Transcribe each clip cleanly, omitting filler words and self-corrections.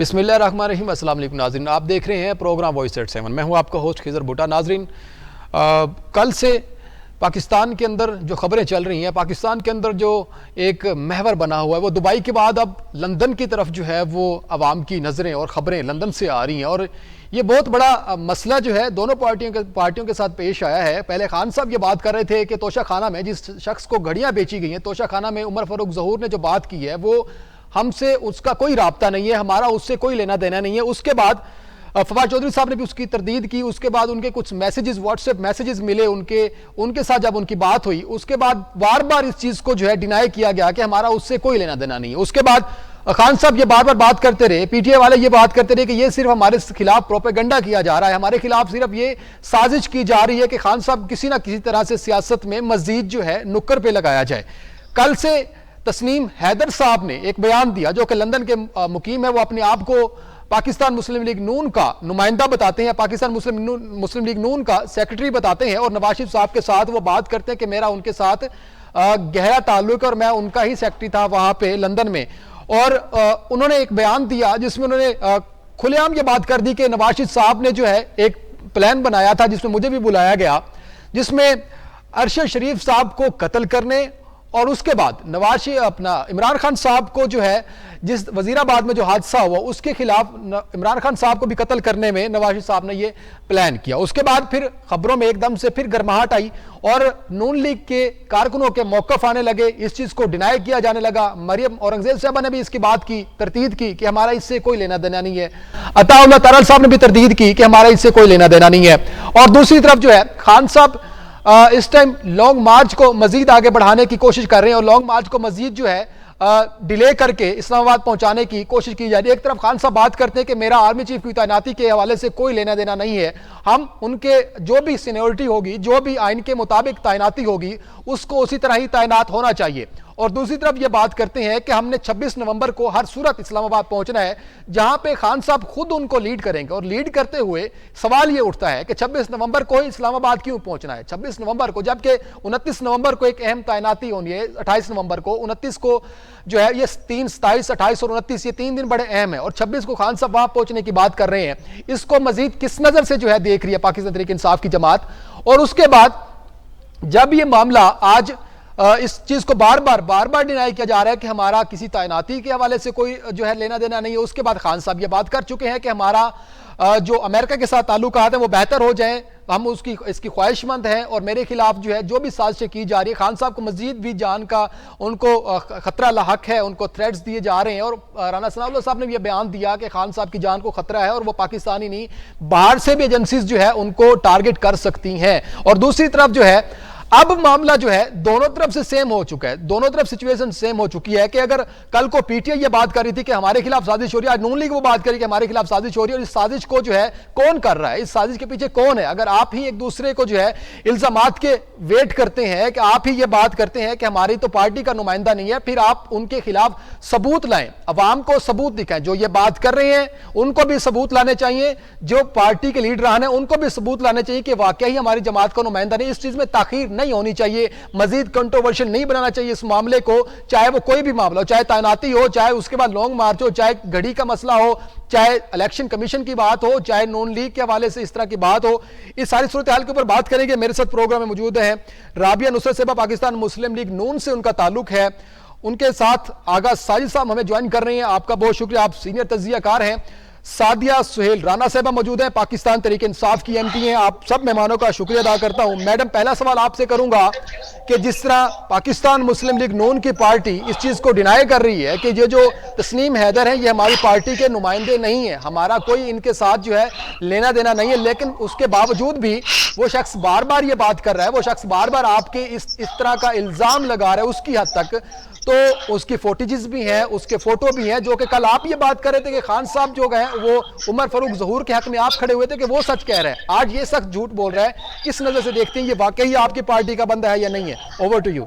बिस्मिल्लाहिर्रहमानिर्रहीम। अस्सलाम वालेकुम नाज़रीन, आप देख रहे हैं प्रोग्राम वॉइस एट 7। मैं हूं आपका होस्ट खिज़र भुट्टा। नाज़रीन, कल से पाकिस्तान के अंदर जो खबरें चल रही हैं, पाकिस्तान के अंदर जो एक महवर बना हुआ है वो दुबई के बाद अब लंदन की तरफ जो है वो अवाम की नज़रें और ख़बरें लंदन से आ रही हैं। और ये बहुत बड़ा मसला जो है दोनों पार्टियों के साथ पेश आया है। पहले खान साहब ये बात कर रहे थे कि तोशा खाना में जिस शख्स को घड़ियाँ बेची गई हैं, तोशा खाना में उमर फारूक ज़हूर ने जो बात की है वो हमसे उसका कोई राब्ता नहीं है, हमारा उससे कोई लेना देना नहीं है। उसके बाद फवाद चौधरी साहब ने भी उसकी तरदीद की। उसके बाद उनके कुछ मैसेजेस, व्हाट्सएप मैसेजेस मिले उनके साथ जब उनकी बात हुई, उसके बाद बार बार इस चीज़ को जो है डिनाई किया गया कि हमारा उससे कोई लेना देना नहीं है। उसके बाद खान साहब ये बार बार बात करते रहे, पीटीआई वाले ये बात करते रहे कि ये सिर्फ हमारे खिलाफ प्रोपेगेंडा किया जा रहा है, हमारे खिलाफ सिर्फ ये साजिश की जा रही है कि खान साहब किसी ना किसी तरह से सियासत में मजीद जो है नुक्कर पे लगाया जाए। कल से तस्नीम हैदर साहब ने एक बयान दिया, जो कि लंदन के मुकीम है। वो अपने आप को पाकिस्तान मुस्लिम लीग नून का नुमाइंदा बताते हैं, पाकिस्तान मुस्लिम लीग नून का सेक्रेटरी बताते हैं, और नवाज शरीफ साहब के साथ वो बात करते हैं कि मेरा उनके साथ गहरा ताल्लुक है और मैं उनका ही सेक्रेटरी था वहां पे लंदन में। और उन्होंने एक बयान दिया जिसमें उन्होंने खुलेआम ये बात कर दी कि नवाज शरीफ साहब ने जो है एक प्लान बनाया था, जिसमें मुझे भी बुलाया गया, जिसमें अरशद शरीफ साहब को कत्ल करने और उसके बाद इमरान खान साहब को जो है जिस वजीराबाद में जो हादसा हुआ उसके खिलाफ इमरान खान साहब को भी कत्ल करने में नवाज शरीफ साहब ने ये प्लान किया। उसके बाद फिर खबरों में एकदम से फिर गर्माहट आई और नून लीग के कारकुनों के मौकफ आने लगे, इस चीज को डिनाई किया जाने लगा। मरियम औरंगजेब साहबा ने भी इसकी बात की, तरदीद की कि हमारा इससे कोई लेना देना नहीं है। अताउल्लाह तारल साहब ने भी तरदीद की कि हमारा इससे कोई लेना देना नहीं है। और दूसरी तरफ जो है खान साहब इस टाइम लॉन्ग मार्च को मजीद आगे बढ़ाने की कोशिश कर रहे हैं और लॉन्ग मार्च को मजीद जो है डिले करके इस्लामाबाद पहुंचाने की कोशिश की जा रही है। एक तरफ खान साहब बात करते हैं कि मेरा आर्मी चीफ की तैनाती के हवाले से कोई लेना देना नहीं है, हम उनके जो भी सीनियरिटी होगी, जो भी आइन के मुताबिक तैनाती होगी, उसको उसी तरह ही तैनात होना चाहिए। और दूसरी तरफ ये बात करते हैं कि हमने 26 नवंबर को हर सूरत इस्लामाबाद पहुंचना है, जहां पे खान साहब खुद उनको लीड करेंगे। और लीड करते हुए सवाल ये उठता है कि 26 नवंबर को ही इस्लामाबाद क्यों पहुंचना है, 26 नवंबर को, जबकि 29 नवंबर को एक अहम तैनाती होनी है, 28 नवंबर को, 29 को जो है ये 3, 27, 28 और 29 ये 3 दिन बड़े अहम है, और 26 को खान साहब वहां पहुंचने की बात कर रहे हैं। इसको मजीद किस नजर से जो है देख रही है पाकिस्तान तहरीक इंसाफ की जमात। और उसके बाद जब ये मामला आज इस चीज को बार बार डिनाई किया जा रहा है कि हमारा किसी तैनाती के हवाले से कोई जो है लेना देना नहीं है। उसके बाद खान साहब ये बात कर चुके हैं कि हमारा जो अमेरिका के साथ ताल्लुकात हैं वो बेहतर हो जाएं, हम इसकी ख्वाहिशमंद हैं, और मेरे खिलाफ जो है जो भी साजिशें की जा रही है, खान साहब को मजीद भी जान का उनको खतरा लाहक है, उनको थ्रेट्स दिए जा रहे हैं। और राना सनाउल्लाह साहब ने भी यह बयान दिया कि खान साहब की जान को खतरा है और वो पाकिस्तानी नहीं, बाहर से भी एजेंसीज जो है उनको टारगेट कर सकती हैं। और दूसरी तरफ जो है अब मामला जो है दोनों तरफ से सेम हो चुका है, दोनों तरफ सिचुएशन सेम हो चुकी है कि अगर कल को पीटीआई ये बात कर रही थी कि हमारे खिलाफ साजिश हो रही है, आज नून लीग वो बात करी कि हमारे खिलाफ साजिश हो रही है, और इस साजिश को जो है कौन कर रहा है, इस साजिश के पीछे कौन है। अगर आप ही एक दूसरे को जो है इल्जामात के वेट करते हैं कि आप ही ये बात करते हैं कि हमारी तो पार्टी का नुमाइंदा नहीं है, फिर आप उनके खिलाफ सबूत लाएं, अवाम को सबूत दिखाएं। जो ये बात कर रहे हैं उनको भी सबूत लाने चाहिए, जो पार्टी के लीडरान है उनको भी सबूत लाने चाहिए कि वाकई ही हमारी जमात का नुमाइंदा नहीं। इस चीज में ताखीर नहीं होनी चाहिए, मजीद कंट्रोवर्शियल नहीं बनाना चाहिए इस मामले को, चाहे वो कोई भी मामला हो, चाहे तैनाती हो, चाहे उसके बाद लॉन्ग मार्च हो, चाहे घड़ी का मसला हो, चाहे इलेक्शन कमीशन की बात हो, चाहे नून लीग के हवाले से इस तरह की बात हो। इस सारी सूरत हाल के ऊपर बात करेंगे। मेरे साथ प्रोग्राम में मौजूद हैं राबिया नुसरत साहिबा, पाकिस्तान मुस्लिम लीग नून से उनका ताल्लुक है, उनके साथ आगा साजिद साहब हमें ज्वाइन कर रहे हैं, आपका बहुत शुक्रिया, आप सीनियर तज्जियाकार हैं। सादिया सुहेल राना साहबा मौजूद है, पाकिस्तान तहरीक इंसाफ की एमपी हैं। आप सब मेहमानों का शुक्रिया अदा करता हूं। मैडम, पहला सवाल आपसे करूंगा कि जिस तरह पाकिस्तान मुस्लिम लीग नून की पार्टी इस चीज को डिनाई कर रही है कि ये जो तस्नीम हैदर हैं ये हमारी पार्टी के नुमाइंदे नहीं है, हमारा कोई इनके साथ जो है लेना देना नहीं है, लेकिन उसके बावजूद भी वो शख्स बार बार ये बात कर रहा है, वो शख्स बार बार आपके इस तरह का इल्जाम लगा रहा है उसकी हद तक, तो उसकी फोटेजेस भी हैं, उसके फोटो भी हैं, जो कि कल आप ये बात कर रहे थे कि खान साहब जो गए वो उमर फारूक ज़हूर के हक में आप खड़े हुए थे कि वो सच कह रहे हैं, आज ये सच झूठ बोल रहा है। किस नजर से देखते हैं, ये वाकई आपकी पार्टी का बंदा है या नहीं है? ओवर टू यू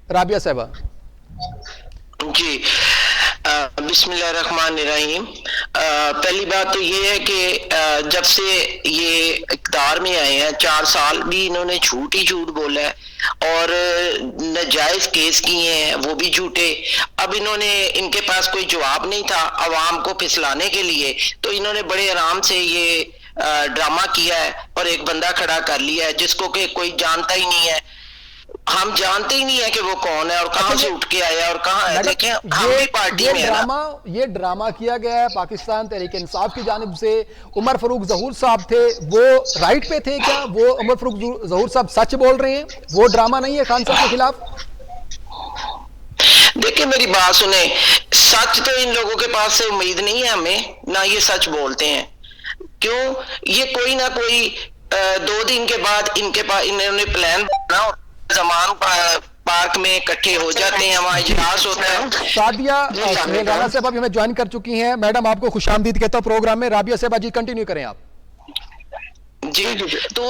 राबिया साहबा। जी, बिस्मिल्लाहिर्रहमानिर्रहीम। पहली बात तो ये है कि जब से ये इक़्तिदार में आए हैं 4 साल भी इन्होंने झूठ ही झूठ बोला है और नाजायज केस किए हैं, वो भी झूठे। अब इन्होंने, इनके पास कोई जवाब नहीं था अवाम को फिसलाने के लिए, तो इन्होंने बड़े आराम से ये ड्रामा किया है और एक बंदा खड़ा कर लिया है जिसको कि कोई जानता ही नहीं है। हम जानते ही नहीं है कि वो कौन है और कहां से उठ के आया और कहां है। देखें, हम भी पार्टी में है। ये ड्रामा किया गया है पाकिस्तान तहरीक इंसाफ की जानिब से। उमर फारूक ज़हूर साहब थे, वो राइट पे थे क्या? वो उमर फारूक ज़हूर साहब सच बोल रहे हैं? वो ड्रामा नहीं है खान साहब के खिलाफ? देखिए मेरी बात सुने, सच तो इन लोगों के पास से उम्मीद नहीं है हमें, ना ये सच बोलते हैं। क्यों? ये कोई ना कोई 2 दिन के बाद इनके पास इन्होंने प्लान बना, जमान पार्क में इकट्ठे हो जाते हैं, वहाँ इजलास होता है। सादिया राना साहब हमें ज्वाइन कर चुकी हैं। मैडम आपको खुशामदीद कहता हूँ प्रोग्राम में। राबिया साहब जी कंटिन्यू करें आप। जी, तो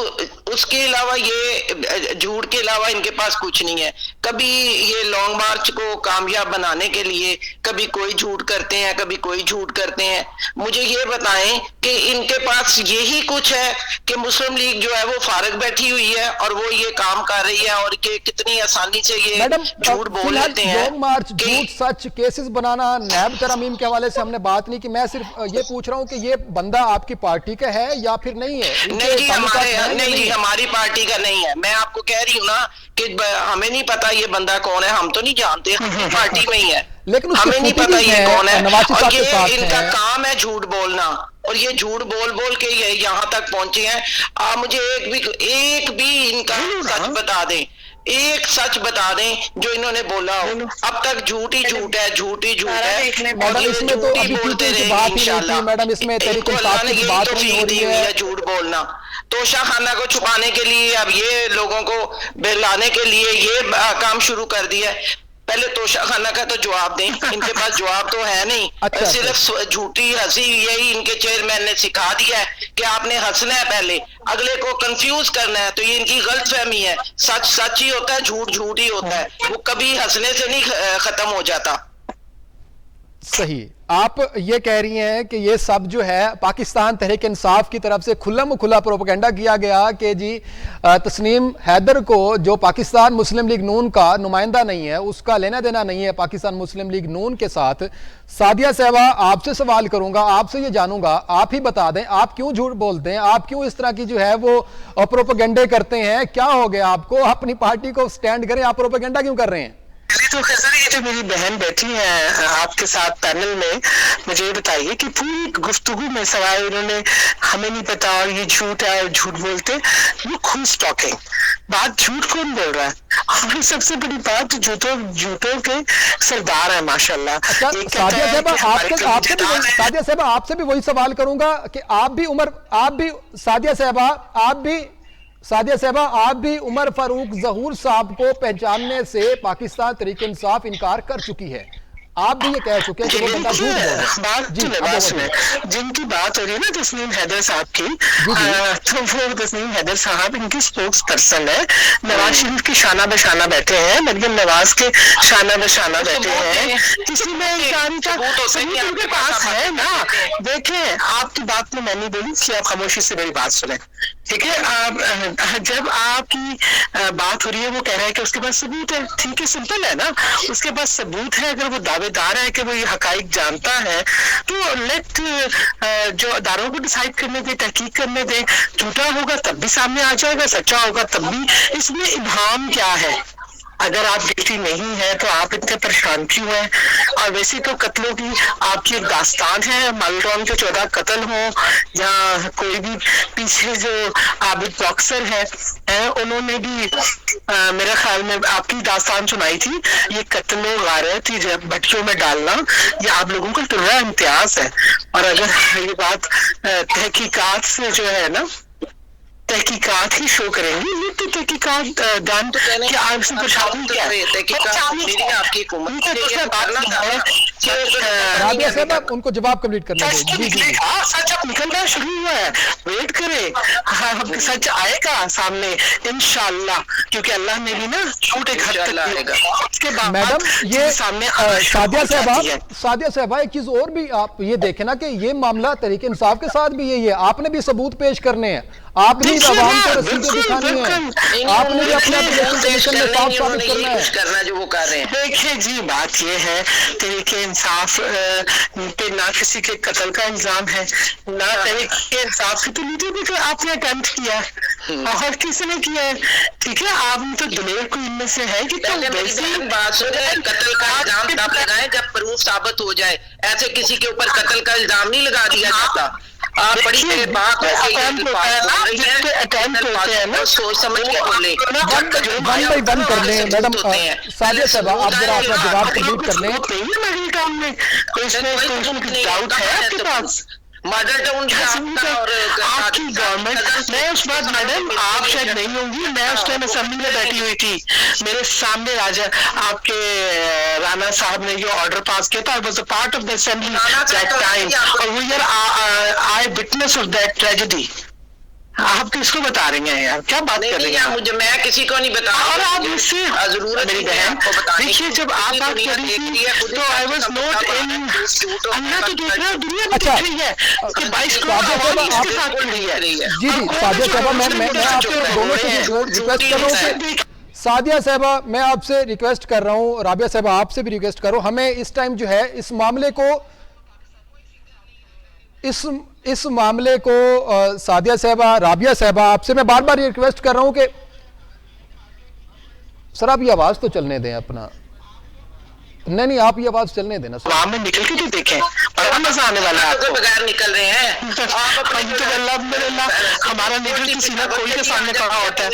उसके अलावा ये झूठ के अलावा इनके पास कुछ नहीं है। कभी ये लॉन्ग मार्च को कामयाब बनाने के लिए कभी कोई झूठ करते हैं, कभी कोई झूठ करते हैं। मुझे ये बताएं कि इनके पास यही कुछ है कि मुस्लिम लीग जो है वो फारग बैठी हुई है और वो ये काम कर रही है और कि कितनी आसानी से ये झूठ बोल लेते हैं। लॉन्ग मार्च, झूठ सच, केसेस बनाना, नैब तरमीम के हवाले से हमने बात नहीं की। मैं सिर्फ ये पूछ रहा हूँ कि ये बंदा आपकी पार्टी का है या फिर नहीं है? नहीं जी, हमारी पार्टी का नहीं है। मैं आपको कह रही हूँ ना कि हमें नहीं पता ये बंदा कौन है, हम तो नहीं जानते, पार्टी में ही है, लेकिन हमें नहीं पता ये कौन है। और ये इनका काम है झूठ बोलना और ये झूठ बोल बोल के ये यहाँ तक पहुंचे हैं। आप मुझे एक भी इनका सच बता दें, एक सच बता दें जो इन्होंने बोला हो। अब तक झूठ ही झूठ है, झूठ ही झूठ है और ये झूठ ही बोलते रहेंगे इंशाल्लाह। मैडम इसमें इनको अल्लाह ने यही तौफीक दी हुई है झूठ बोलना। तोशा खाना को छुपाने के लिए अब ये लोगों को बहलाने के लिए ये काम शुरू कर दिया है। पहले तोशा खाना का तो जवाब दें, इनके पास जवाब तो है नहीं। सिर्फ झूठी हंसी यही इनके चेयरमैन ने सिखा दिया है कि आपने हंसना है, पहले अगले को कंफ्यूज करना है। तो ये इनकी गलतफहमी है। सच सच ही होता है, झूठ झूठ ही होता है, वो कभी हंसने से नहीं खत्म हो जाता। सही, आप ये कह रही हैं कि ये सब जो है पाकिस्तान तहरीक इंसाफ की तरफ से खुल्लम खुला प्रोपेगेंडा किया गया कि जी तस्नीम हैदर को, जो पाकिस्तान मुस्लिम लीग नून का नुमाइंदा नहीं है, उसका लेना देना नहीं है पाकिस्तान मुस्लिम लीग नून के साथ। सादिया साहबा, आपसे सवाल करूंगा, आपसे ये जानूंगा, आप ही बता दें आप क्यों झूठ बोलते हैं, आप क्यों इस तरह की जो है वो प्रोपेगेंडे करते हैं? क्या हो गया आपको? अपनी पार्टी को स्टैंड करें, आप प्रोपेगेंडा क्यों कर रहे हैं? तो खैर ये जो मेरी बहन बैठी है आपके साथ पैनल में, मुझे ये बताइए कि पूरी गुफ्तगू में सवाल उन्होंने हमें नहीं पता और ये झूठ है और झूठ बोलते, वो खुद टॉकिंग बात झूठ कौन बोल रहा है? और सबसे बड़ी बात, झूठों के सरदार है माशाल्लाह। सादिया साहबा आपसे भी वही सवाल करूंगा कि सादिया साहबा आप भी उमर फारूक ज़हूर साहब को पहचानने से पाकिस्तान तहरीक इंसाफ इनकार कर चुकी है। आप भी ये कह चुके हैं कि वो बंदा झूठ बोल रहा है। जिनकी बात हो रही है ना तस्नीम हैदर साहब की, तो वो तस्नीम हैदर साहब इनकी स्पोक्स पर्सन है। नवाज शरीफ के शाना बशाना बैठे हैं, मरियम नवाज के शाना बशाना बैठे हैं। किसी में उनके पास है ना। देखें, आपकी बात में मैं नहीं बोली, इसलिए आप खामोशी से मेरी बात सुने, ठीक है? आप जब आपकी बात हो रही है, वो कह रहा है कि उसके पास सबूत है, ठीक है, सिंपल है ना, उसके पास सबूत है। अगर वो दावेदार है कि वो ये हकाइक जानता है, तो लेट जो अदारों को डिसाइड करने दे, तहकीक करने दे। झूठा होगा तब भी सामने आ जाएगा, सच्चा होगा तब भी। इसमें इब्हाम क्या है? अगर आप गिल्टी नहीं है तो आप इतने परेशान क्यों हैं? और वैसे तो कत्लों की आपकी एक दास्तान है, मालरोन के 14 कत्ल हो, या कोई भी पीछे जो आबिद बॉक्सर है उन्होंने भी मेरे ख्याल में आपकी दास्तान सुनाई थी। ये कत्लो गारत ही भट्टियों में डालना, ये आप लोगों का तुर्रा इम्तियाज है। और अगर ये बात तहकीकात से जो है ना, तहकीकात ही शो करेंगी, ये तो तहकीकात डन कि आप इसमें परेशानी क्या है? राबिया साहब उनको जवाब कंप्लीट करने सच दो। तो जी जी निकलेगा, सच अब निकलना शुरू हुआ है, वेट करें, हाँ, सच आएगा सामने इंशाल्लाह, क्योंकि अल्लाह ने भी ना झूठ एक हद तक आएगा। उसके बाद मैडम ये सामने सादिया साहबा एक चीज और भी आप ये देखें ना कि ये मामला तहरीक इंसाफ के साथ भी यही है, आपने भी सबूत पेश करने हैं, आपने भी आवाम को रसीदें दिखानी है, आपने भी अपने एप्लीकेशन में साफ साबित करना है। करना जो वो कर रहे हैं। देखिए जी, बात ये है तहरीके इंसाफ पे ना किसी के कत्ल का इल्जाम है, ना तहरीके इंसाफ की, तो लीडर भी तो आपने अटेम्प्ट किया है और किसी ने किया है, ठीक है, आप तो दलेर को इनमें से है कि तो वैसे बात सुने, कत्ल का इल्जाम तब लगाएं जब प्रूफ साबित हो जाए, ऐसे किसी के ऊपर कत्ल का इल्जाम नहीं लगा दिया जाता। आप बड़ी बात सोच समझ के बोले। बंद कर लें मैडम सादिया साहब, आप जरा अपना जवाब कंप्लीट कर लें। डाउट है आपके पास? मदर टाउन और आपकी गवर्नमेंट, मैं उस बात मैडम आप शायद नहीं होंगी, मैं उस टाइम असेंबली में बैठी हुई थी, मेरे सामने राजा आपके राणा साहब ने जो ऑर्डर पास किया था, I was a part of the assembly that time, और we are eye witness of that tragedy. आप किसको बता रही हैं यार, क्या बात कर रही हैं? मुझे, मैं किसी को नहीं बता, और आप मुझसे जरूरत मेरी बहन को बताने, देखिए जब आप बात कर रही थी तो आई वाज नॉट इन, अल्लाह तो देख रहा है, दुनिया भी देख रही है कि 22 करोड़ आबादी इसके साथ जुड़ रही है। जी जी सादिया साहबा, मैं आपसे दोनों से रिक्वेस्ट कर रहा हूँ, सादिया साहबा मैं आपसे रिक्वेस्ट कर रहा हूँ, राबिया साहबा आपसे भी रिक्वेस्ट कर रहा हूँ, हमें इस टाइम जो है इस मामले को सादिया साहबा, राबिया साहबा आपसे मैं बार बार ये रिक्वेस्ट कर रहा हूं कि सर आप ये आवाज तो चलने दें अपना, नहीं आप ये आवाज चलने देना सर, में निकल के तो देखें, बड़ा मजा आने वाला है आपको। बगैर निकल रहे हैं हमारा लीडर की सीना खोल के सामने खड़ा होता है,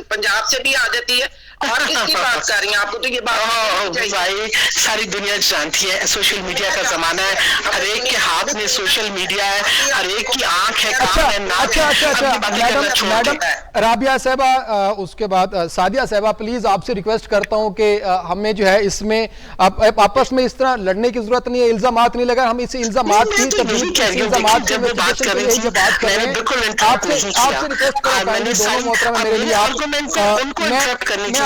पंजाब से भी आ जाती है, और किसकी बात कर रही हैं? आपको तो ये बात भाई सारी दुनिया जानती है, सोशल मीडिया का जमाना है, हर एक के हाथ में सोशल मीडिया है, हर एक की आंख है, कान है, नाक है। मैडम राबिया साहबा, उसके बाद सादिया साहबा, प्लीज आपसे रिक्वेस्ट करता हूं कि हमें जो है इसमें आपस में इस तरह लड़ने की जरूरत नहीं है, इल्जामात नहीं लगा, हम इस इल्जामात की इल्जामात की बात कर रहे हैं, आपसे रिक्वेस्ट कर दोनों मोहतरम मेरे लिए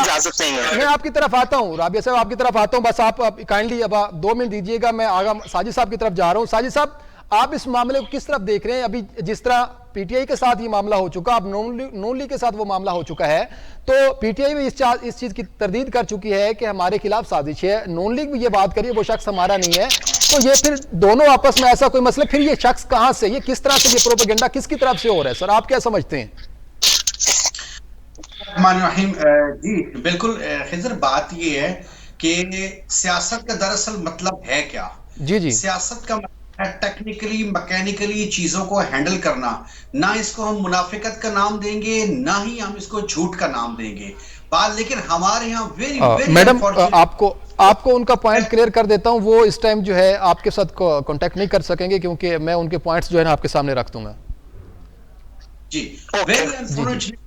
मैं आपकी तरफ आता हूं, राबिया साहब आपकी तरफ आता हूं, बस आप काइंडली अब 2 मिनट दीजिएगा, मैं आगा साजिद साहब की तरफ जा रहा हूं। साजिद साहब आप इस मामले को किस तरफ देख रहे हैं? अभी जिस तरह पीटीआई के साथ ये मामला हो चुका, अब नून लीग के साथ वो मामला हो चुका है, तो पीटीआई भी इस चीज की तरदीद कर चुकी है कि हमारे खिलाफ साजिश है, नून लीग भी ये बात करिए वो शख्स हमारा नहीं है, तो ये फिर दोनों आपस में ऐसा कोई मसला, फिर ये शख्स कहां से, ये किस तरह से, ये प्रोपेगेंडा किसकी तरफ से हो रहा है? सर आप क्या समझते हैं? जी बिल्कुल खिजर, बात ये है कि सियासत का दरअसल मतलब है क्या? जी जी, सियासत का मतलब है टेक्निकली मैकेनिकली चीजों को हैंडल करना, ना इसको हम मुनाफिकत का नाम देंगे, ना ही हम इसको झूठ का नाम देंगे बात, लेकिन हमारे यहाँ वेरी मैडम आपको उनका पॉइंट क्लियर कर देता हूं, वो इस टाइम जो है आपके साथ कांटेक्ट नहीं कर सकेंगे क्योंकि मैं उनके पॉइंट्स जो है ना आपके सामने रख दूंगा। जी वेरी अनफॉर्चुनेट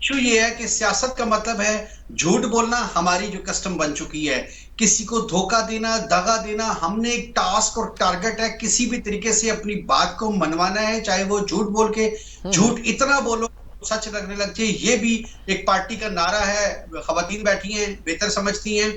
इशू ये है कि सियासत का मतलब है झूठ बोलना, हमारी जो कस्टम बन चुकी है, किसी को धोखा देना, दगा देना, हमने एक टास्क और टारगेट है किसी भी तरीके से अपनी बात को मनवाना है, चाहे वो झूठ बोल के, झूठ इतना बोलो सच लगने लग जाए, ये भी एक पार्टी का नारा है, खवातीन बैठी हैं बेहतर समझती हैं।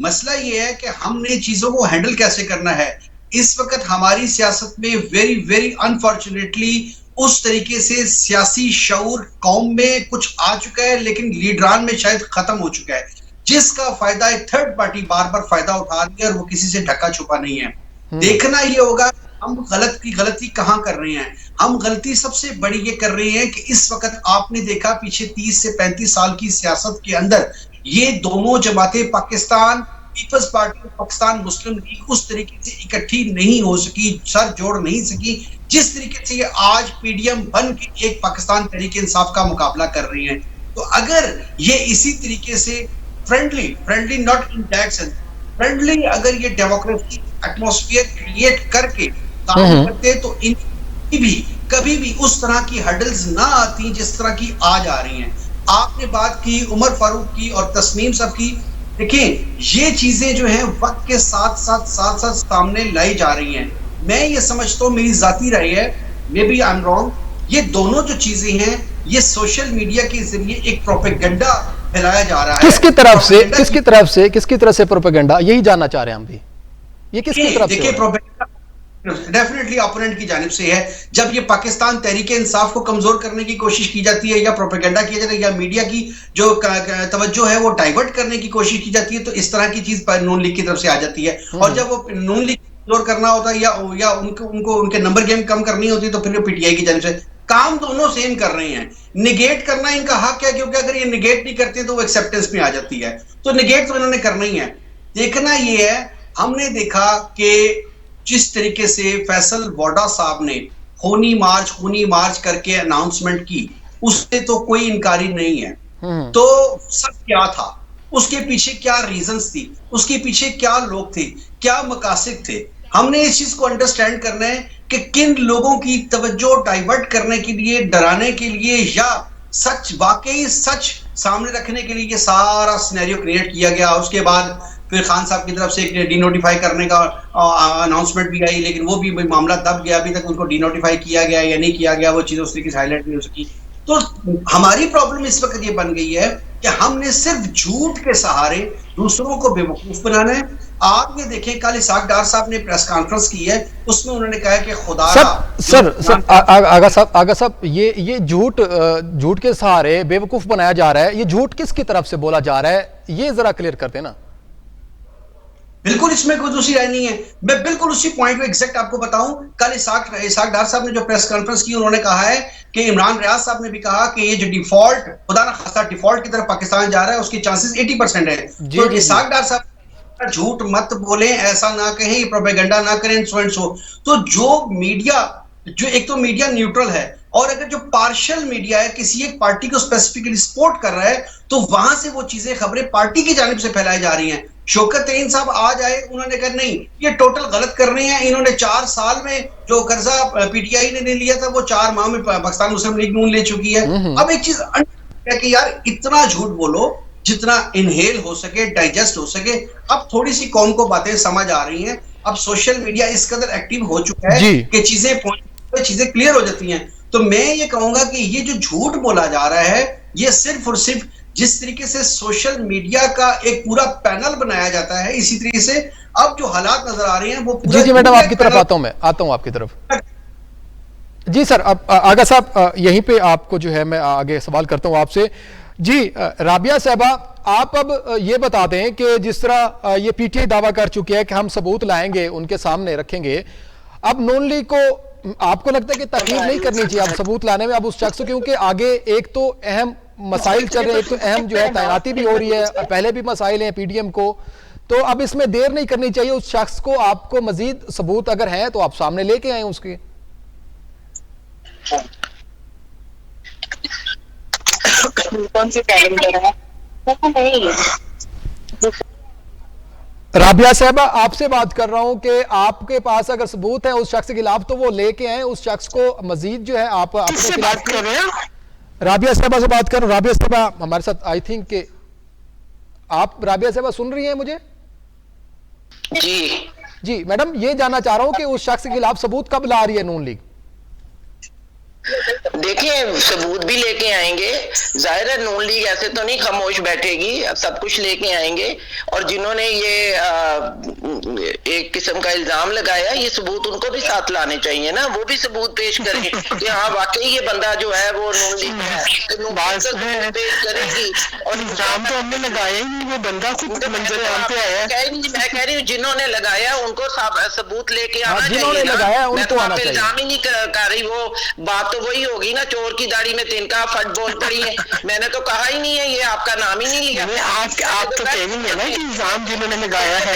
मसला ये है कि हमने चीजों को हैंडल कैसे करना है। इस वक्त हमारी सियासत में वेरी अनफॉर्चुनेटली उस तरीके से सियासी शऊर कौम में कुछ आ चुका है, लेकिन लीडरान में शायद खत्म हो चुका है, जिसका फायदा एक थर्ड पार्टी बार बार फायदा उठा रही है और वो किसी से ढका छुपा नहीं है। देखना ये होगा हम गलती कहां कर रहे हैं। हम गलती सबसे बड़ी ये कर रहे हैं कि इस वक्त आपने देखा पीछे 30 से 35 साल की सियासत के अंदर ये दोनों जमातें, पाकिस्तान पीपल्स पार्टी और पाकिस्तान मुस्लिम लीग, उस तरीके से इकट्ठी नहीं हो सकी, सर जोड़ नहीं सकी जिस तरीके से ये आज पीडीएम बन के एक पाकिस्तान तहरीक इंसाफ का मुकाबला कर रही हैं। तो अगर ये इसी तरीके से friendly not in that sense, friendly अगर ये डेमोक्रेसी एटमॉस्फेयर क्रिएट करके काम करते तो इनकी भी कभी भी उस तरह की हर्डल्स ना आती जिस तरह की आज आ रही हैं। आपने बात की उमर फारूक की और तस्नीम साहब की, देखिए ये चीजें जो है वक्त के साथ साथ सामने लाई जा रही हैं। मैं ये समझता हूँ, मेरी जाती राय है, maybe I am wrong, ये दोनों जो चीजें हैं ये सोशल मीडिया के जरिए एक प्रोपेगेंडा फैलाया जा रहा है। किसकी तरफ से प्रोपेगेंडा, यही जानना चाह रहे हैं हम भी, ये किसकी तरफ से? देखिए प्रोपेगेंडा डेफिनेटली ओपोनेंट की जानिब से है। जब ये पाकिस्तान तहरीके इंसाफ को कमजोर करने की कोशिश की जाती है या प्रोपेगेंडा किया जाता है या मीडिया की जो तवज्जो है वो डाइवर्ट करने की कोशिश की जाती है, तो इस तरह की चीज नून लीग की तरफ से आ जाती है। और जब वो नून लीग कमजोर करना होता है या उनको उनके नंबर गेम कम करनी होती है, तो फिर वो पीटीआई की जानिब से काम दोनों सेम कर रहे हैं। निगेट करना इनका हक है, क्योंकि अगर ये निगेट नहीं करते तो वो एक्सेप्टेंस में आ जाती है, तो निगेट तो इन्होंने करना ही है। देखना ये है, हमने देखा कि जिस तरीके से फैसल वोडा साहब ने खूनी मार्च करके अनाउंसमेंट की, उससे तो कोई इनकारी नहीं है। तो सब क्या था, उसके पीछे क्या रीजंस थी, उसके पीछे क्या लोग थे, क्या मकासद थे, हमने इस चीज को अंडरस्टैंड करना है कि किन लोगों की तवज्जो डाइवर्ट करने के लिए, डराने के लिए या वाकई सच सामने रखने के लिए ये सारा सिनेरियो क्रिएट किया गया। उसके बाद फिर खान साहब की तरफ से एक डीनोटिफाई करने का अनाउंसमेंट भी आई, लेकिन वो भी मामला दब गया, अभी तक उनको डीनोटिफाई किया गया या नहीं किया गया, वो चीज उस तरीके से हाईलाइट नहीं हो सकी। तो हमारी प्रॉब्लम इस वक्त ये बन गई है कि हमने सिर्फ झूठ के सहारे दूसरों को बेवकूफ बनाना है। आप ये देखें, कल इसाक डार साहब ने प्रेस कॉन्फ्रेंस की है, उसमें उन्होंने कहा कि खुदा आगा साहब, ये झूठ के सहारे बेवकूफ बनाया जा रहा है, ये झूठ किसकी तरफ से बोला जा रहा है, ये जरा क्लियर करते ना। बिल्कुल इसमें कोई दूसरी राय नहीं है, मैं बिल्कुल उसी पॉइंट पे एग्जैक्ट आपको बताऊं। कल इसाक डार साहब ने जो प्रेस कॉन्फ्रेंस की, उन्होंने कहा है कि इमरान रियाज साहब ने भी कहा कि ये जो डिफॉल्ट, खुदा ना खास्ता डिफॉल्ट की तरफ पाकिस्तान जा रहा है, उसके चांसेस 80% है। तो इसाक डार साहब झूठ मत बोले, ऐसा ना कहें, ये प्रोपेगेंडा ना करें, सो एंड सो। तो जो मीडिया, जो एक तो मीडिया न्यूट्रल है, और अगर जो पार्शियल मीडिया है, किसी एक पार्टी को स्पेसिफिकली सपोर्ट कर रहा है, तो वहां से वो चीजें, खबरें पार्टी की जानिब से फैलाई जा रही हैं। शौकत तरीन साहब आज आए, उन्होंने कहा नहीं ये टोटल गलत कर रहे हैं, इन्होंने 4 साल में जो कर्जा पीटीआई ने लिया था वो 4 माह में पाकिस्तान मुस्लिम लीग नून ले चुकी है। अब एक चीज है कि यार इतना झूठ बोलो जितना इनहेल हो सके, डाइजेस्ट हो सके। अब थोड़ी सी कौम को बातें समझ आ रही हैं, अब सोशल मीडिया इस कदर एक्टिव हो चुका है कि चीजें क्लियर हो जाती हैं। तो मैं ये कहूंगा कि ये जो झूठ बोला जा रहा है, ये सिर्फ और सिर्फ जिस तरीके से सोशल मीडिया का एक पूरा पैनल बनाया जाता है, इसी तरीके से अब जो हालात नजर आ रहे हैं वो पूरा। जी मैडम, आपकी तरफ आता हूं आपकी तरफ। जी सर, अब आगा साहब यहीं पे आपको जो है मैं आगे सवाल करता हूं आपसे। जी राबिया साहबा, आप अब ये बता दें कि जिस तरह ये पीटीआई दावा कर चुके हैं कि हम सबूत लाएंगे, उनके सामने रखेंगे, अब नून लीग को आपको लगता है कि तकलीफ नहीं करनी चाहिए अब सबूत लाने में अब उस शख्स, क्योंकि आगे एक तो अहम मसाइल चल रहे हैं, एक तो अहम जो है तैनाती भी हो रही है, पहले भी मसाइल हैं पीडीएम को, तो अब इसमें देर नहीं करनी चाहिए उस शख्स को। आपको मजीद सबूत अगर है तो आप सामने लेके आए उसके। कौन सी राबिया साहबा, आपसे बात कर रहा हूं कि आपके पास अगर सबूत है उस शख्स के खिलाफ तो वो लेके आए, उस शख्स को मजीद जो है आप अपने खिलाफ कर रहे हैं। राबिया साहबा से बात कर रहा हूं। राबिया साहबा हमारे साथ, आई थिंक कि आप राबिया साहबा सुन रही हैं मुझे? जी मैडम, ये जानना चाह रहा हूं कि उस शख्स के खिलाफ सबूत कब ला रही है नून लीग? देखिए सबूत भी लेके आएंगे, जाहिर है नून लीग ऐसे तो नहीं खामोश बैठेगी, सब कुछ लेके आएंगे। और जिन्होंने ये एक किस्म का इल्जाम लगाया, ये सबूत उनको भी साथ लाने चाहिए ना, वो भी सबूत पेश करें कि हाँ वाकई ये बंदा जो है वो नून लीग है, पेश करेगी। और इल्जाम तो हमने लगाया ही नहीं, वो बंदा खुद मंजर आम पे आया है। मैं कह रही हूँ जिन्होंने लगाया उनको सबूत लेके आना चाहिए ना, मैं तो आप इल्जाम ही नहीं कर रही, वो बात तो वही होगी ना, चोर की दाढ़ी में तिनका फट बोल पड़ी है। मैंने तो कहा ही नहीं है, ये आपका नाम ही नहीं लिया। आप तो कह रही है ना कि इल्जाम जिन्होंने लगाया है,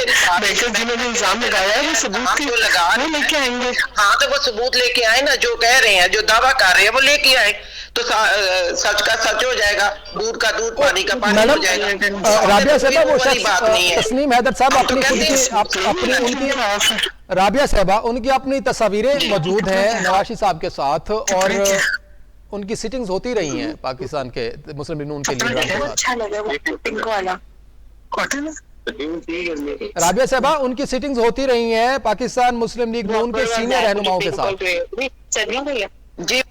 जिन्होंने इल्जाम लगाया है वो सबूत लेके आएंगे। हाँ तो वो सबूत लेके आए ना, जो कह रहे हैं, जो दावा कर रहे हैं वो लेके आए, तो सच का सच हो जाएगा, दूध का दूध, पानी का पानी हो जाएगा। राबिया साहबा, वो तस्नीम हैदर साहब अपनी राबिया साहबा उनकी अपनी तस्वीरें मौजूद हैं नवाशी साहब के साथ, और उनकी सिटिंग्स होती रही हैं पाकिस्तान के मुस्लिम लीग नून के लीडरों के साथ। राबिया साहबा, उनकी सिटिंग्स होती रही हैं पाकिस्तान मुस्लिम लीग नून के सीनियर रहनुमाओं के साथ। जी,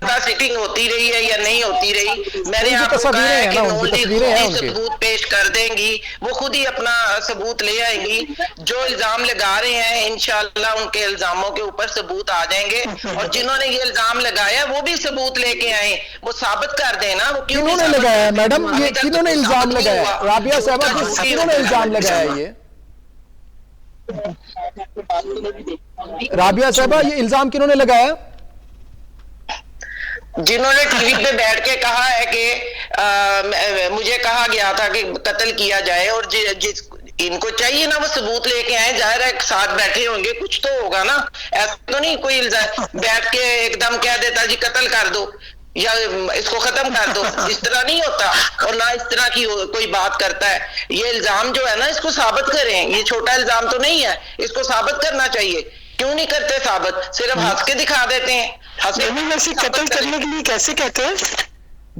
सिटिंग होती रही है या नहीं होती रही, मैंने आपको कहा है कि नून लीग खुद ही सबूत पेश कर देंगी, वो खुद ही अपना सबूत ले आएंगी। जो इल्जाम लगा रहे हैं इंशाल्लाह उनके इल्जामों के ऊपर सबूत आ जाएंगे, और जिन्होंने ये इल्जाम लगाया वो भी सबूत लेके आए, वो साबित कर देना। वो किन्होंने लगाया मैडम, ये किन्होंने इल्जाम लगाया? राबिया साहबा, किन्होंने इल्जाम लगाया? ये राबिया साहबा, ये इल्जाम किन्होंने लगाया? जिन्होंने टीवी पे बैठ के कहा है कि मुझे कहा गया था कि कत्ल किया जाए, और जिस इनको चाहिए ना वो सबूत लेके आए, जाहिर है साथ बैठे होंगे, कुछ तो होगा ना। ऐसा तो नहीं कोई बैठ के एकदम कह देता जी कत्ल कर दो या इसको खत्म कर दो, इस तरह नहीं होता, और ना इस तरह की कोई बात करता है। ये इल्जाम जो है ना, इसको साबित करें, ये छोटा इल्जाम तो नहीं है, इसको साबित करना चाहिए। क्यों नहीं करते साबित, सिर्फ हंस के दिखा देते हैं। वैसे कत्ल करने के लिए कैसे कहते हैं?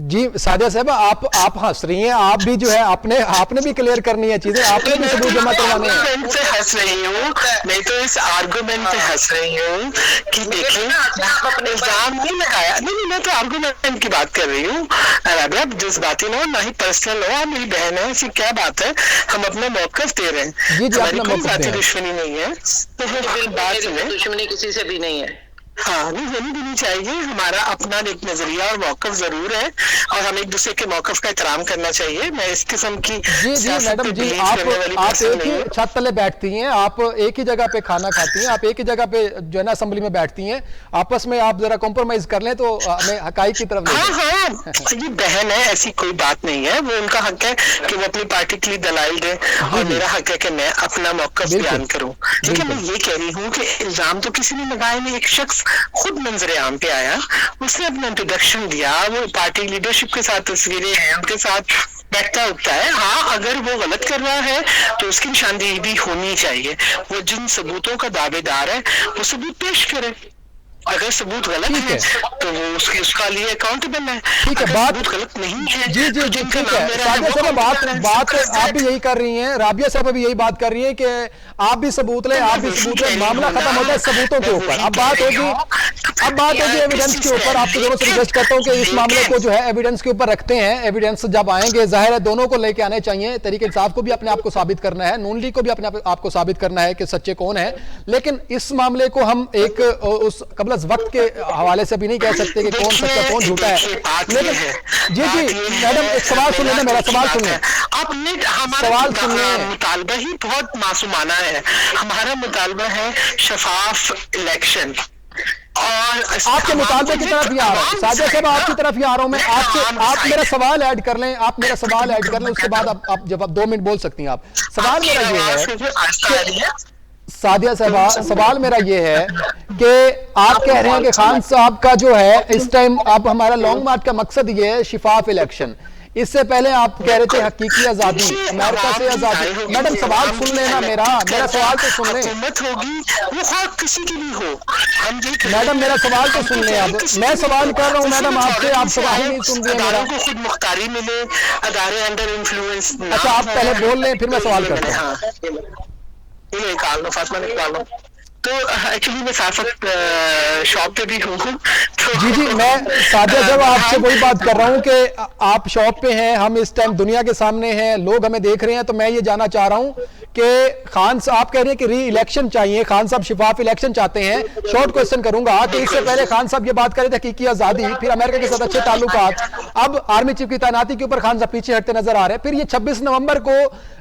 जी सादिया साहब, आप हंस रही हैं, आप भी जो है आपने भी क्लियर करनी है चीजें, आपने भी सबूत जमा करवाने हैं। पे हंस रही हूँ मैं, तो इस आर्गुमेंट पे हंस रही हूँ कि देखिए इल्जाम नहीं लगाया। नहीं, मैं तो आर्गुमेंट की बात कर रही हूँ। आप जज्बाती ना हो, ना ही पर्सनल हो, आप मेरी बहन है, ऐसी क्या बात है, हम अपना मौकफ दे रहे हैं। जी जी, हमारी कोई बात दुश्मनी नहीं है, तो बात सुने, दुश्मनी किसी से भी नहीं है। हाँ, नहीं होनी भी नहीं चाहिए। हमारा अपना एक नजरिया और मौकफ जरूर है, और हम एक दूसरे के मौकफ का एहतराम करना चाहिए। मैं इस किस्म की जी मैडम जी, आप एक ही छत तले बैठती हैं, आप एक ही जगह पे खाना खाती हैं, आप एक ही जगह पे जो है ना असेंबली में बैठती हैं, आपस में आप जरा कॉम्प्रोमाइज कर लें तो हमें हकाई की तरफ। हाँ, ये बहन है, ऐसी कोई बात नहीं है, वो उनका हक है कि वो अपनी पार्टी के लिए दलाइल दे, और मेरा हक है कि मैं अपना मौकफ बयान करूं। लेकिन मैं ये कह रही हूँ कि इल्जाम तो किसी ने लगाया नहीं, एक शख्स खुद मंजरे आम पे आया, उसने अपना इंट्रोडक्शन दिया, वो पार्टी लीडरशिप के साथ तस्वीरें हैं, उनके साथ बैठता उठता है। हाँ, अगर वो गलत कर रहा है तो उसकी निशानदेही भी होनी चाहिए। वो जिन सबूतों का दावेदार है वो सबूत पेश करे। अगर सबूत गलत है तो वो उसका लिए अकाउंटेबल है। ठीक है, बात गलत नहीं है। जी जी जी, ठीक है सादिया साहब, बात आप भी यही कर रही हैं, राबिया साहब भी यही बात कर रही हैं कि आप भी सबूत लें, आप भी सबूत लें, मामला खत्म होता है सबूतों के ऊपर। अब बात होगी एविडेंस के ऊपर। आपको दोनों से रिक्वेस्ट करता हूं कि इस मामले को जो है एविडेंस के ऊपर रखते हैं। एविडेंस जब आएंगे, जाहिर है दोनों को लेके आने चाहिए, तरीके इंसाफ को भी अपने आप को साबित करना है, नून लीग को भी अपने आप को साबित करना है कि सच्चे कौन है। लेकिन इस मामले को हम एक उस कबल वक्त के हवाले से भी नहीं कह सकते कि कौन सच्चा कौन झूठा है। लेकिन जी मैडम, एक सवाल सुन लेना, मेरा सवाल सुन लें। सवाल सुन लें। मुतालबा ही बहुत मासूमाना है। हमारा मुतालबा है शफाफ इलेक्शन, और आपके मुतालबे की तरफ ही आ रहा हूं सादिया साहब, आपकी तरफ ही आ रहा हूं मैं। आप मेरा सवाल ऐड कर लें, आप मेरा सवाल ऐड कर लें, उसके बाद आप जब 2 मिनट बोल सकती हैं आप। सवाल मेरा ये है सादिया साहबा, सवाल मेरा ये है कि आप कह रहे हैं कि खान साहब का जो है इस टाइम, आप हमारा लॉन्ग मार्च का मकसद ये है शिफाफ इलेक्शन। इससे पहले आप कह रहे थे हकीकी आजादी, अमेरिका से आजादी। मैडम सवाल सुन लेना, मेरा सवाल तो सुन लें। किसी की भी हो, मैडम मेरा सवाल तो सुन लें। अब मैं सवाल कर रहा हूँ मैडम आपसे, आप सवाल नहीं सुन रहे। मेरा खुद मुख्तारी मिले, अदारे अंडर इन्फ्लुएंस। अच्छा, आप पहले बोल लें, फिर मैं सवाल करता हूँ। निकाल लो फातिमा, निकाल लो। तो एक्चुअली मैं साथ शॉप पे भी हूँ। जी मैं सादिया साहब आपसे वही बात कर रहा हूँ कि आप शॉप पे हैं, हम इस टाइम दुनिया के सामने हैं, लोग हमें देख रहे हैं। तो मैं ये जानना चाह रहा हूँ कि खान साहब, आप कह रहे हैं कि री इलेक्शन चाहिए, खान साहब शिफाफ इलेक्शन चाहते हैं। शॉर्ट क्वेश्चन करूंगा कि इससे पहले खान साहब ये बात कर रहे थे हकीकी आजादी, फिर अमेरिका के साथ अच्छे ताल्लुकात, अब आर्मी चीफ की तैनाती के ऊपर खान साहब पीछे हटते नजर आ रहे हैं। फिर ये 26 नवंबर को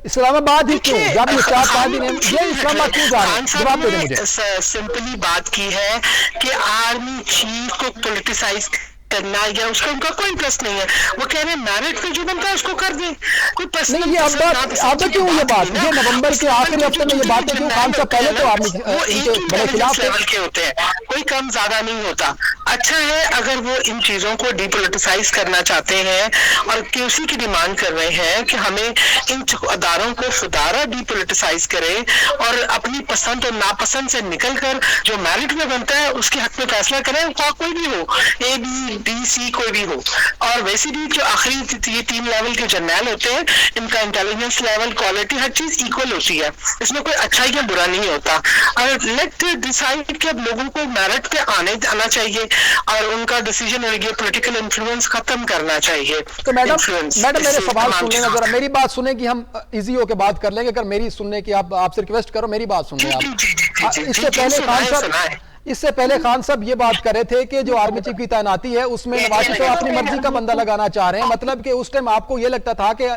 इस्लामाबाद ही क्यों, जब ये 4-5 दिन ये इस्लामाबाद क्यों जा रहे हैं? जवाब दे दें मुझे। सिंपली बात की है कि आर्मी चीफ को पॉलिटिसाइज करना या उसका उनका कोई इंटरेस्ट नहीं है। वो कह रहे हैं मेरिट पे जो बनता है उसको कर दे, कोई पर्सनल नहीं। अब क्यों ये बात, ये नवंबर के आखिरी हफ्ते में ये बातें क्यों? खान साहब पहले तो आर्मी के बड़े खिलाफ लेवल के होते हैं, कोई कम ज्यादा नहीं होता। अच्छा है अगर वो इन चीजों को डिपोलिटिसाइज करना चाहते हैं और केसी की डिमांड कर रहे हैं कि हमें इन अदारों को दोबारा डिपोलिटिसाइज करें और अपनी पसंद और नापसंद से निकलकर जो मेरिट में बनता है उसके हक में फैसला करें, कोई भी हो, ए बी डी सी कोई भी हो। और वैसे भी जो आखिरी ये 3 लेवल के जर्नल होते हैं, इनका इंटेलिजेंस लेवल, क्वालिटी, हर चीज इक्वल होती है, इसमें कोई अच्छा या बुरा नहीं होता। और लेट डिसाइड कि अब लोगों को मेरिट पे आना चाहिए और उनका डिसीजन और ये पॉलिटिकल इन्फ्लुएंस खत्म करना चाहिए। तो मैडम मेरे सवाल सुन लेना जरा, मेरी बात सुने कि हम इजी होके बात कर लेंगे। अगर मेरी सुनने की आपसे रिक्वेस्ट करो, मेरी बात सुन लें आप। इससे पहले खान साहब ये बात कर रहे थे कि जो आर्मी चीफ की तैनाती है उसमें नवाज शरीफ अपनी मर्जी का बंदा लगाना चाह रहे हैं, मतलब कि उस टाइम आपको ये लगता था कि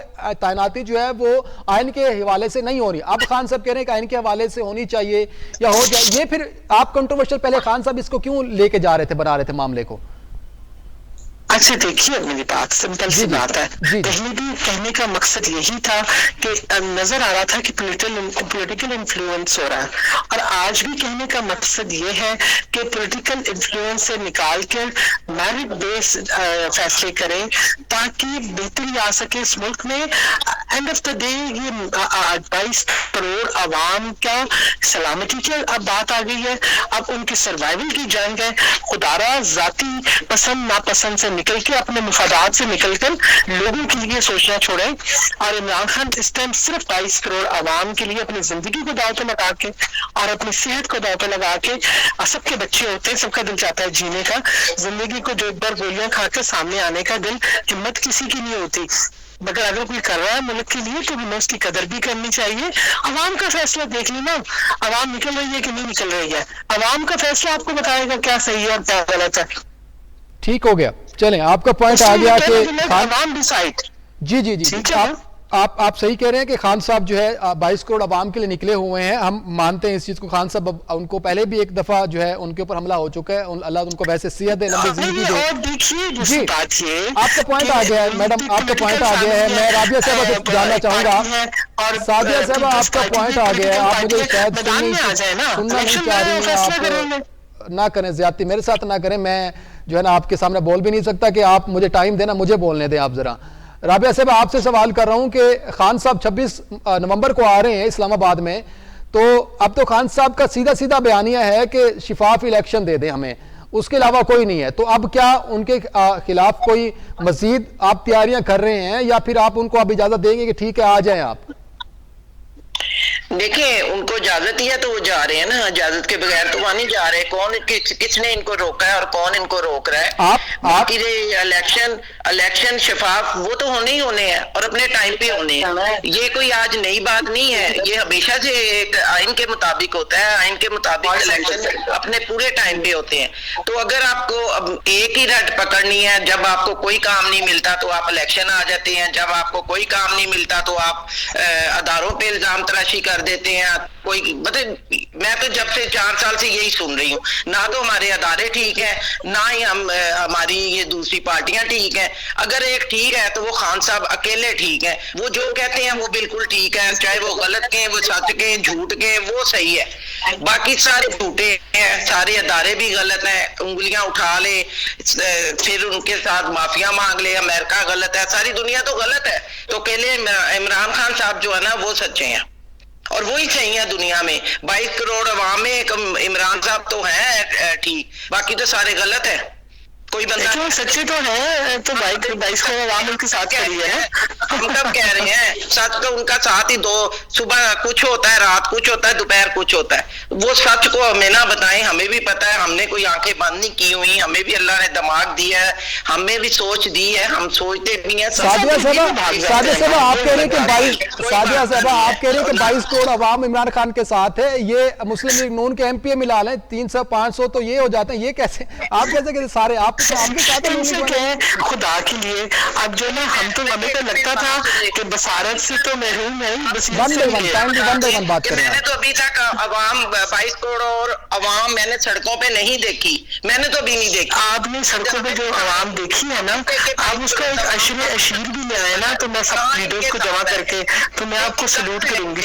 तैनाती जो है वो आइन के हवाले से नहीं हो रही, अब खान साहब कह रहे हैं कि आइन के हवाले से होनी चाहिए या हो जाए। ये फिर आप कंट्रोवर्शियल, पहले खान साहब इसको क्यों लेके जा रहे थे, बना रहे थे मामले को? अच्छा देखिए, मेरी बात सिंपल सी बात है। पहले भी कहने का मकसद यही था कि नजर आ रहा था कि पॉलिटिकल इन्फ्लुएंस हो रहा है, और आज भी कहने का मकसद ये है कि पॉलिटिकल इन्फ्लुएंस से निकाल कर मेरिट बेस्ड फैसले करें ताकि बेहतरी आ सके इस मुल्क में। एंड ऑफ द डे ये 22 करोड़ आवाम का सलामती की अब बात आ गई है, अब उनकी सर्वाइवल की जंग है। खुदारा जाती पसंद नापसंद से निकल के, अपने मुफादात से निकलकर लोगों के लिए सोचना छोड़े। और इमरान खान इस टाइम सिर्फ 22 करोड़ आवाम के लिए अपनी जिंदगी को दांव पे लगा के और अपनी सेहत को दांव पे लगा के, सबके बच्चे होते हैं, सबका दिल चाहता है जीने का, जिंदगी को जो एक बार गोलियां खाकर सामने आने का दिल, हिम्मत किसी की नहीं होती, मगर अगर कोई कर रहा है मुल्क के लिए तो हमें उसकी कदर भी करनी चाहिए। अवाम का फैसला देख लेना, अवाम निकल रही है कि नहीं निकल रही है, अवाम का फैसला आपको बताएगा क्या सही है और क्या गलत है। ठीक हो गया, चलें, आपका पॉइंट आ गया कि अवाम डिसाइड। जी आप सही कह रहे हैं कि खान साहब जो है 22 करोड़ अवाम के लिए निकले हुए हैं, हम मानते हैं इस चीज को। खान साहब, उनको पहले भी एक दफा जो है उनके ऊपर हमला हो चुका है, अल्लाह उनको वैसे सेहत दे, लंबी जिंदगी दे। जी, आपका पॉइंट आ गया है मैडम, आपका पॉइंट आ गया है। मैं राबिया साहब से जानना चाहूंगा, सादिया साहब आपका पॉइंट आ गया है, आप मुझे शायद सुनना नहीं चाह रही हैं, आप ना करें, ज्यादती मेरे साथ ना करें, मैं जो है ना आपके सामने बोल भी नहीं सकता कि आप मुझे टाइम देना, मुझे बोलने दें आप जरा। राबिया साहब, आपसे सवाल कर रहा हूं कि खान साहब 26 नवंबर को आ रहे हैं इस्लामाबाद में, तो अब तो खान साहब का सीधा सीधा बयानिया है कि शिफाफ इलेक्शन दे दें हमें, उसके अलावा कोई नहीं है। तो अब क्या उनके खिलाफ कोई मजीद आप तैयारियां कर रहे हैं या फिर आप उनको अब इजाजत देंगे कि ठीक है आ जाएं आप? देखिए, उनको इजाजत ही है तो वो जा रहे हैं ना, इजाजत के बगैर तो वहां नहीं जा रहे। कौन किसने इनको रोका है और कौन इनको रोक रहा है? बाकी इलेक्शन शफाफ वो तो होने ही होने हैं और अपने टाइम पे होने हैं, ये कोई आज नई बात नहीं है, ये हमेशा से एक आइन के मुताबिक होता है। आइन के मुताबिक इलेक्शन अपने पूरे टाइम पे होते हैं। तो अगर आपको अब एक ही रट पकड़नी है, जब आपको कोई काम नहीं मिलता तो आप इलेक्शन आ जाते हैं, जब आपको कोई काम नहीं मिलता तो आप अदारों पे इल्जाम तराशी कर देते हैं। कोई मतलब मैं तो जब से 4 साल से यही सुन रही हूँ, ना तो हमारे अदारे ठीक है, ना ही हमारी ये दूसरी पार्टियां ठीक है। अगर एक ठीक है तो वो खान साहब अकेले ठीक है, वो जो कहते हैं वो बिल्कुल ठीक है, चाहे वो गलत के, वो सच के, झूठ के, वो सही है। बाकी सारे झूठे हैं, सारे अदारे भी गलत हैं, उंगलियां उठा ले फिर उनके साथ माफिया मांग ले, अमेरिका गलत है, सारी दुनिया तो गलत है, तो अकेले इमरान खान साहब जो है ना वो सच्चे हैं और वही चाहिए दुनिया में। 22 करोड़ अवाम में एक इमरान साहब तो है ठीक, बाकी तो सारे गलत है। कोई बंदा सच्चे तो है, तो 22 करोड़ अवाम उनके साथ खड़ी है। हम कब कह रहे हैं? सच तो उनका साथ ही, दो सुबह कुछ होता है, रात कुछ होता है, दोपहर कुछ होता है। वो सच को हमें ना बताएं, हमें भी पता है, हमने कोई आंखें बंद नहीं की हुई, हमें भी अल्लाह ने दिमाग दिया है, हमें भी सोच दी है, हम सोचते भी हैं। सादिया साहब आप कह रहे हैं कि 22 करोड़ अवाम इमरान खान के साथ है, ये मुस्लिम लीग नून के एमपीए मिला लें 300-500 तो ये हो जाते हैं, ये कैसे आप कैसे सारे आप आपके साथ इनसे कहें खुदा के लिए। अब जो ना हमें तो लगता था कि बसारत से तो महरूम है, बस बात करें। मैंने तो अभी तक अवाम 22 करोड़ और अवाम मैंने सड़कों पे नहीं देखी, मैंने तो अभी नहीं देखी। आपने सड़कों पे जो अवाम देखी है ना, आप उसका एक अशीर भी ले आए ना, तो मैं सब लीडर्स को जमा करके तो मैं आपको सलूट करूंगी।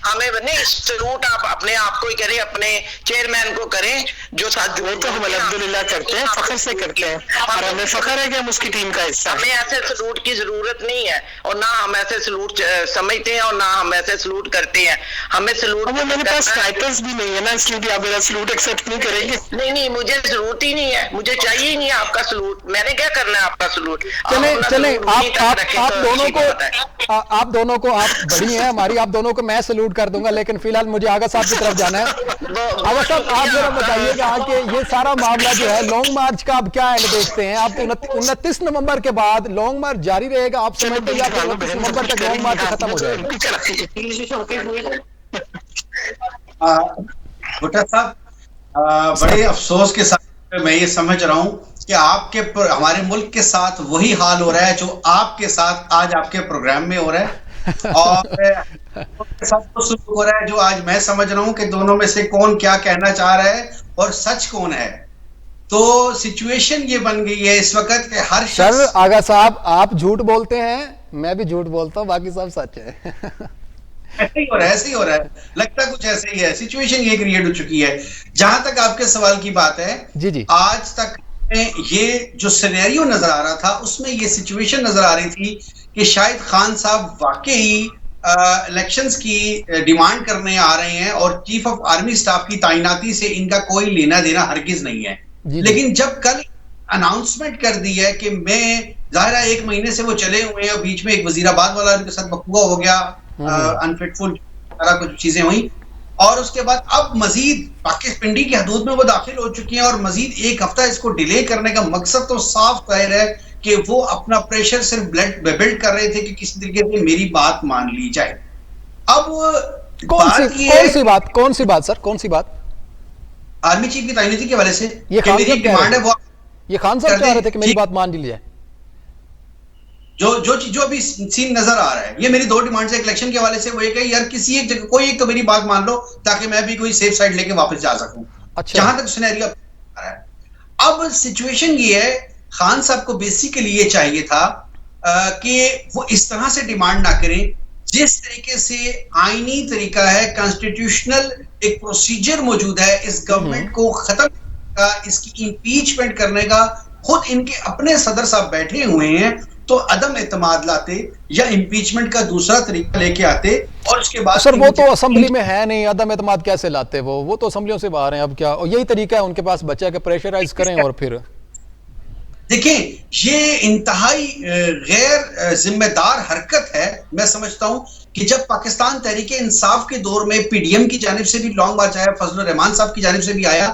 हमें नहीं सलूट आप अपने आप को ही करें, अपने चेयरमैन को करें जो साथ वो तो हम अल्हम्दुलिल्लाह करते हैं, फख्र से करते हैं, और हमें फख्र है कि हम उसकी टीम का हिस्सा। हमें ऐसे सलूट की जरूरत नहीं है, और ना हम ऐसे सलूट समझते हैं और ना हम ऐसे सलूट करते हैं। हमें सलूट, मेरे पास स्नाइपर्स भी नहीं है ना, इसलिए भी आप मेरा सलूट एक्सेप्ट नहीं करेंगे। नहीं, मुझे जरूरत ही नहीं है, मुझे चाहिए ही नहीं आपका सलूट। मैंने क्या करना है आपका सलूट? चले आप दोनों को आप बड़ी हैं हमारी, आप दोनों को मैं सलूट कर दूंगा, लेकिन फिलहाल मुझे आगा साहब की तरफ जाना है। आगा साहब, आप जरा बताइएगा कि ये सारा मामला जो है लॉन्ग मार्च का आप क्या एंड देखते हैं? आप 29 नवंबर के बाद लॉन्ग मार्च जारी रहेगा आप समझते हैं, या 29 नवंबर तक लॉन्ग मार्च खत्म हो जाएगा? भुट्टा साहब, बड़े अफसोस के साथ मैं ये समझ रहा हूं कि आपके हमारे मुल्क के साथ वही हाल हो रहा है जो आपके साथ आज आपके प्रोग्राम में हो रहा है, और साथ तो शुरू हो रहा है जो आज मैं समझ रहा हूं कि दोनों में से कौन क्या कहना चाह रहा है और सच कौन है। तो सिचुएशन ये बन गई है इस वक्त कि हर सर आगा साहब आप झूठ बोलते हैं, मैं भी झूठ बोलता हूँ, बाकी सब सच है। ऐसे ही हो रहा है, लगता कुछ ऐसे ही है। सिचुएशन ये क्रिएट हो चुकी है। जहां तक आपके सवाल की बात है, जी आज तक ये जो सिनेरियो नजर आ रहा था उसमें ये सिचुएशन नजर आ रही थी कि शायद खान साहब वाकई इलेक्शंस की डिमांड करने आ रहे हैं और चीफ ऑफ आर्मी स्टाफ की तैनाती से इनका कोई लेना देना हरगिज नहीं है। लेकिन जब कल अनाउंसमेंट कर दी है कि मैं, जाहिर है 1 महीने से वो चले हुए हैं, बीच में एक वजीराबाद वाला उनके साथ बकुआ हो गया, अनफिटफुल सारा कुछ चीजें हुई, और उसके बाद अब मजीद पाकिस्तान पिंडी की हदूद में वो दाखिल हो चुकी हैं, और मजीद 1 हफ्ता इसको डिले करने का मकसद तो साफ जाहिर है कि वो अपना प्रेशर सिर्फ बिल्ड कर रहे थे कि किसी तरीके से मेरी बात मान ली जाए। अब कौन सी बात सर, कौन सी बात? आर्मी चीफ की तैनाती के हवाले से ये मेरी डिमांड है, वो ये खान साहब चाह रहे थे कि मेरी बात मान ली जाए। जो अभी सीन नजर आ रहा है, ये मेरी 2 डिमांड्स है इलेक्शन के हवाले से। वो एक है यार किसी एक जगह कोई एक तो मेरी बात मान लो ताकि मैं भी कोई सेफ साइड लेके वापस जा सकूं। अच्छा, जहां तक सिनेरियो आ रहा है, अब सिचुएशन ये है, खान साहब को बेसिकली ये चाहिए था कि वो इस तरह से डिमांड ना करें जिस तरीके से आईनी तरीका है, कॉन्स्टिट्यूशनल एक प्रोसीजर मौजूद है इस गवर्नमेंट को खत्म का, इसकी इंपीचमेंट करने का। खुद इनके अपने सदर साहब बैठे हुए हैं, तो अदम एतमाद लाते या इंपीचमेंट का दूसरा तरीका लेके आते, और उसके बाद सर वो तो असेंबली में है नहीं, अदम एतमाद कैसे लाते? वो तो असेंबलियों से बाहर हैं। अब क्या, और यही तरीका है उनके पास बचा के प्रेशराइज करें। और फिर देखिए, ये इंतहाई गैर जिम्मेदार हरकत है। मैं समझता हूं कि जब पाकिस्तान तहरीके इंसाफ के दौर में पीडीएम की जानिब से भी लॉन्ग मार्च आया, फजलुर रहमान साहब की जानिब से भी आया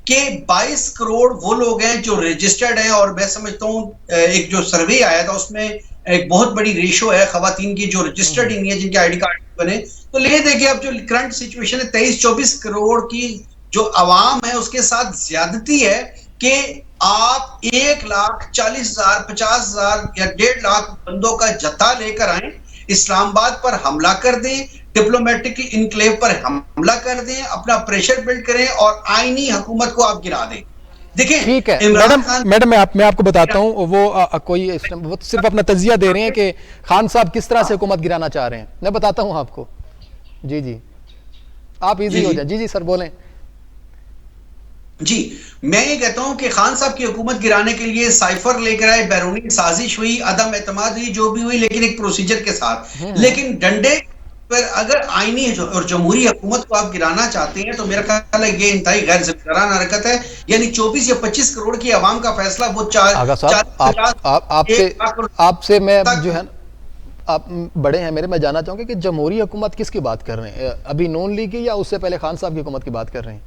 कि 22 करोड़ वो लोग हैं जो रजिस्टर्ड हैं, और मैं समझता हूं एक जो सर्वे आया था उसमें एक बहुत बड़ी रेशो है खवातीन की जो रजिस्टर्ड ही नहीं है, जिनके आईडी कार्ड बने। तो ले देखिए अब जो करंट सिचुएशन है, 23-24 करोड़ की जो आवाम है उसके साथ ज्यादती है कि आप 1,40,000, 50,000 या 1.5 लाख बंदों का जत्था लेकर आए, इस्लामाबाद पर हमला कर दें, डिप्लोमेटिक इनक्लेव पर हमला कर दें, अपना प्रेशर बिल्ड करें और आईनी हुकूमत को आप गिरा दें। देखिए, ठीक है मैडम, मैं आपको बताता हूं, वो सिर्फ अपना तजिया दे रहे हैं कि खान साहब किस तरह से हुकूमत गिराना चाह रहे हैं। मैं बताता हूं आपको। जी आप इजी हो जाए। जी सर बोलें। जी, मैं ये कहता हूं कि खान साहब की हुकूमत गिराने के लिए साइफर लेकर आए, बैरूनी साजिश हुई, अदम एतमाद हुई, जो भी हुई, लेकिन एक प्रोसीजर के साथ। लेकिन डंडे पर अगर आईनी और जमहूरी हुकूमत को आप गिराना चाहते हैं तो मेरा ख्याल है ये इंतहाई गैर जिम्मेदाराना हरकत है। यानी 24 या 25 करोड़ की आवाम का फैसला वो आपसे मैं जो है, आप बड़े हैं मेरे, मैं जानना चाहूंगा कि जमहूरी हुकूमत किसकी बात कर रहे हैं? अभी नून लीग की या उससे पहले खान साहब की हुकूमत की बात कर रहे हैं?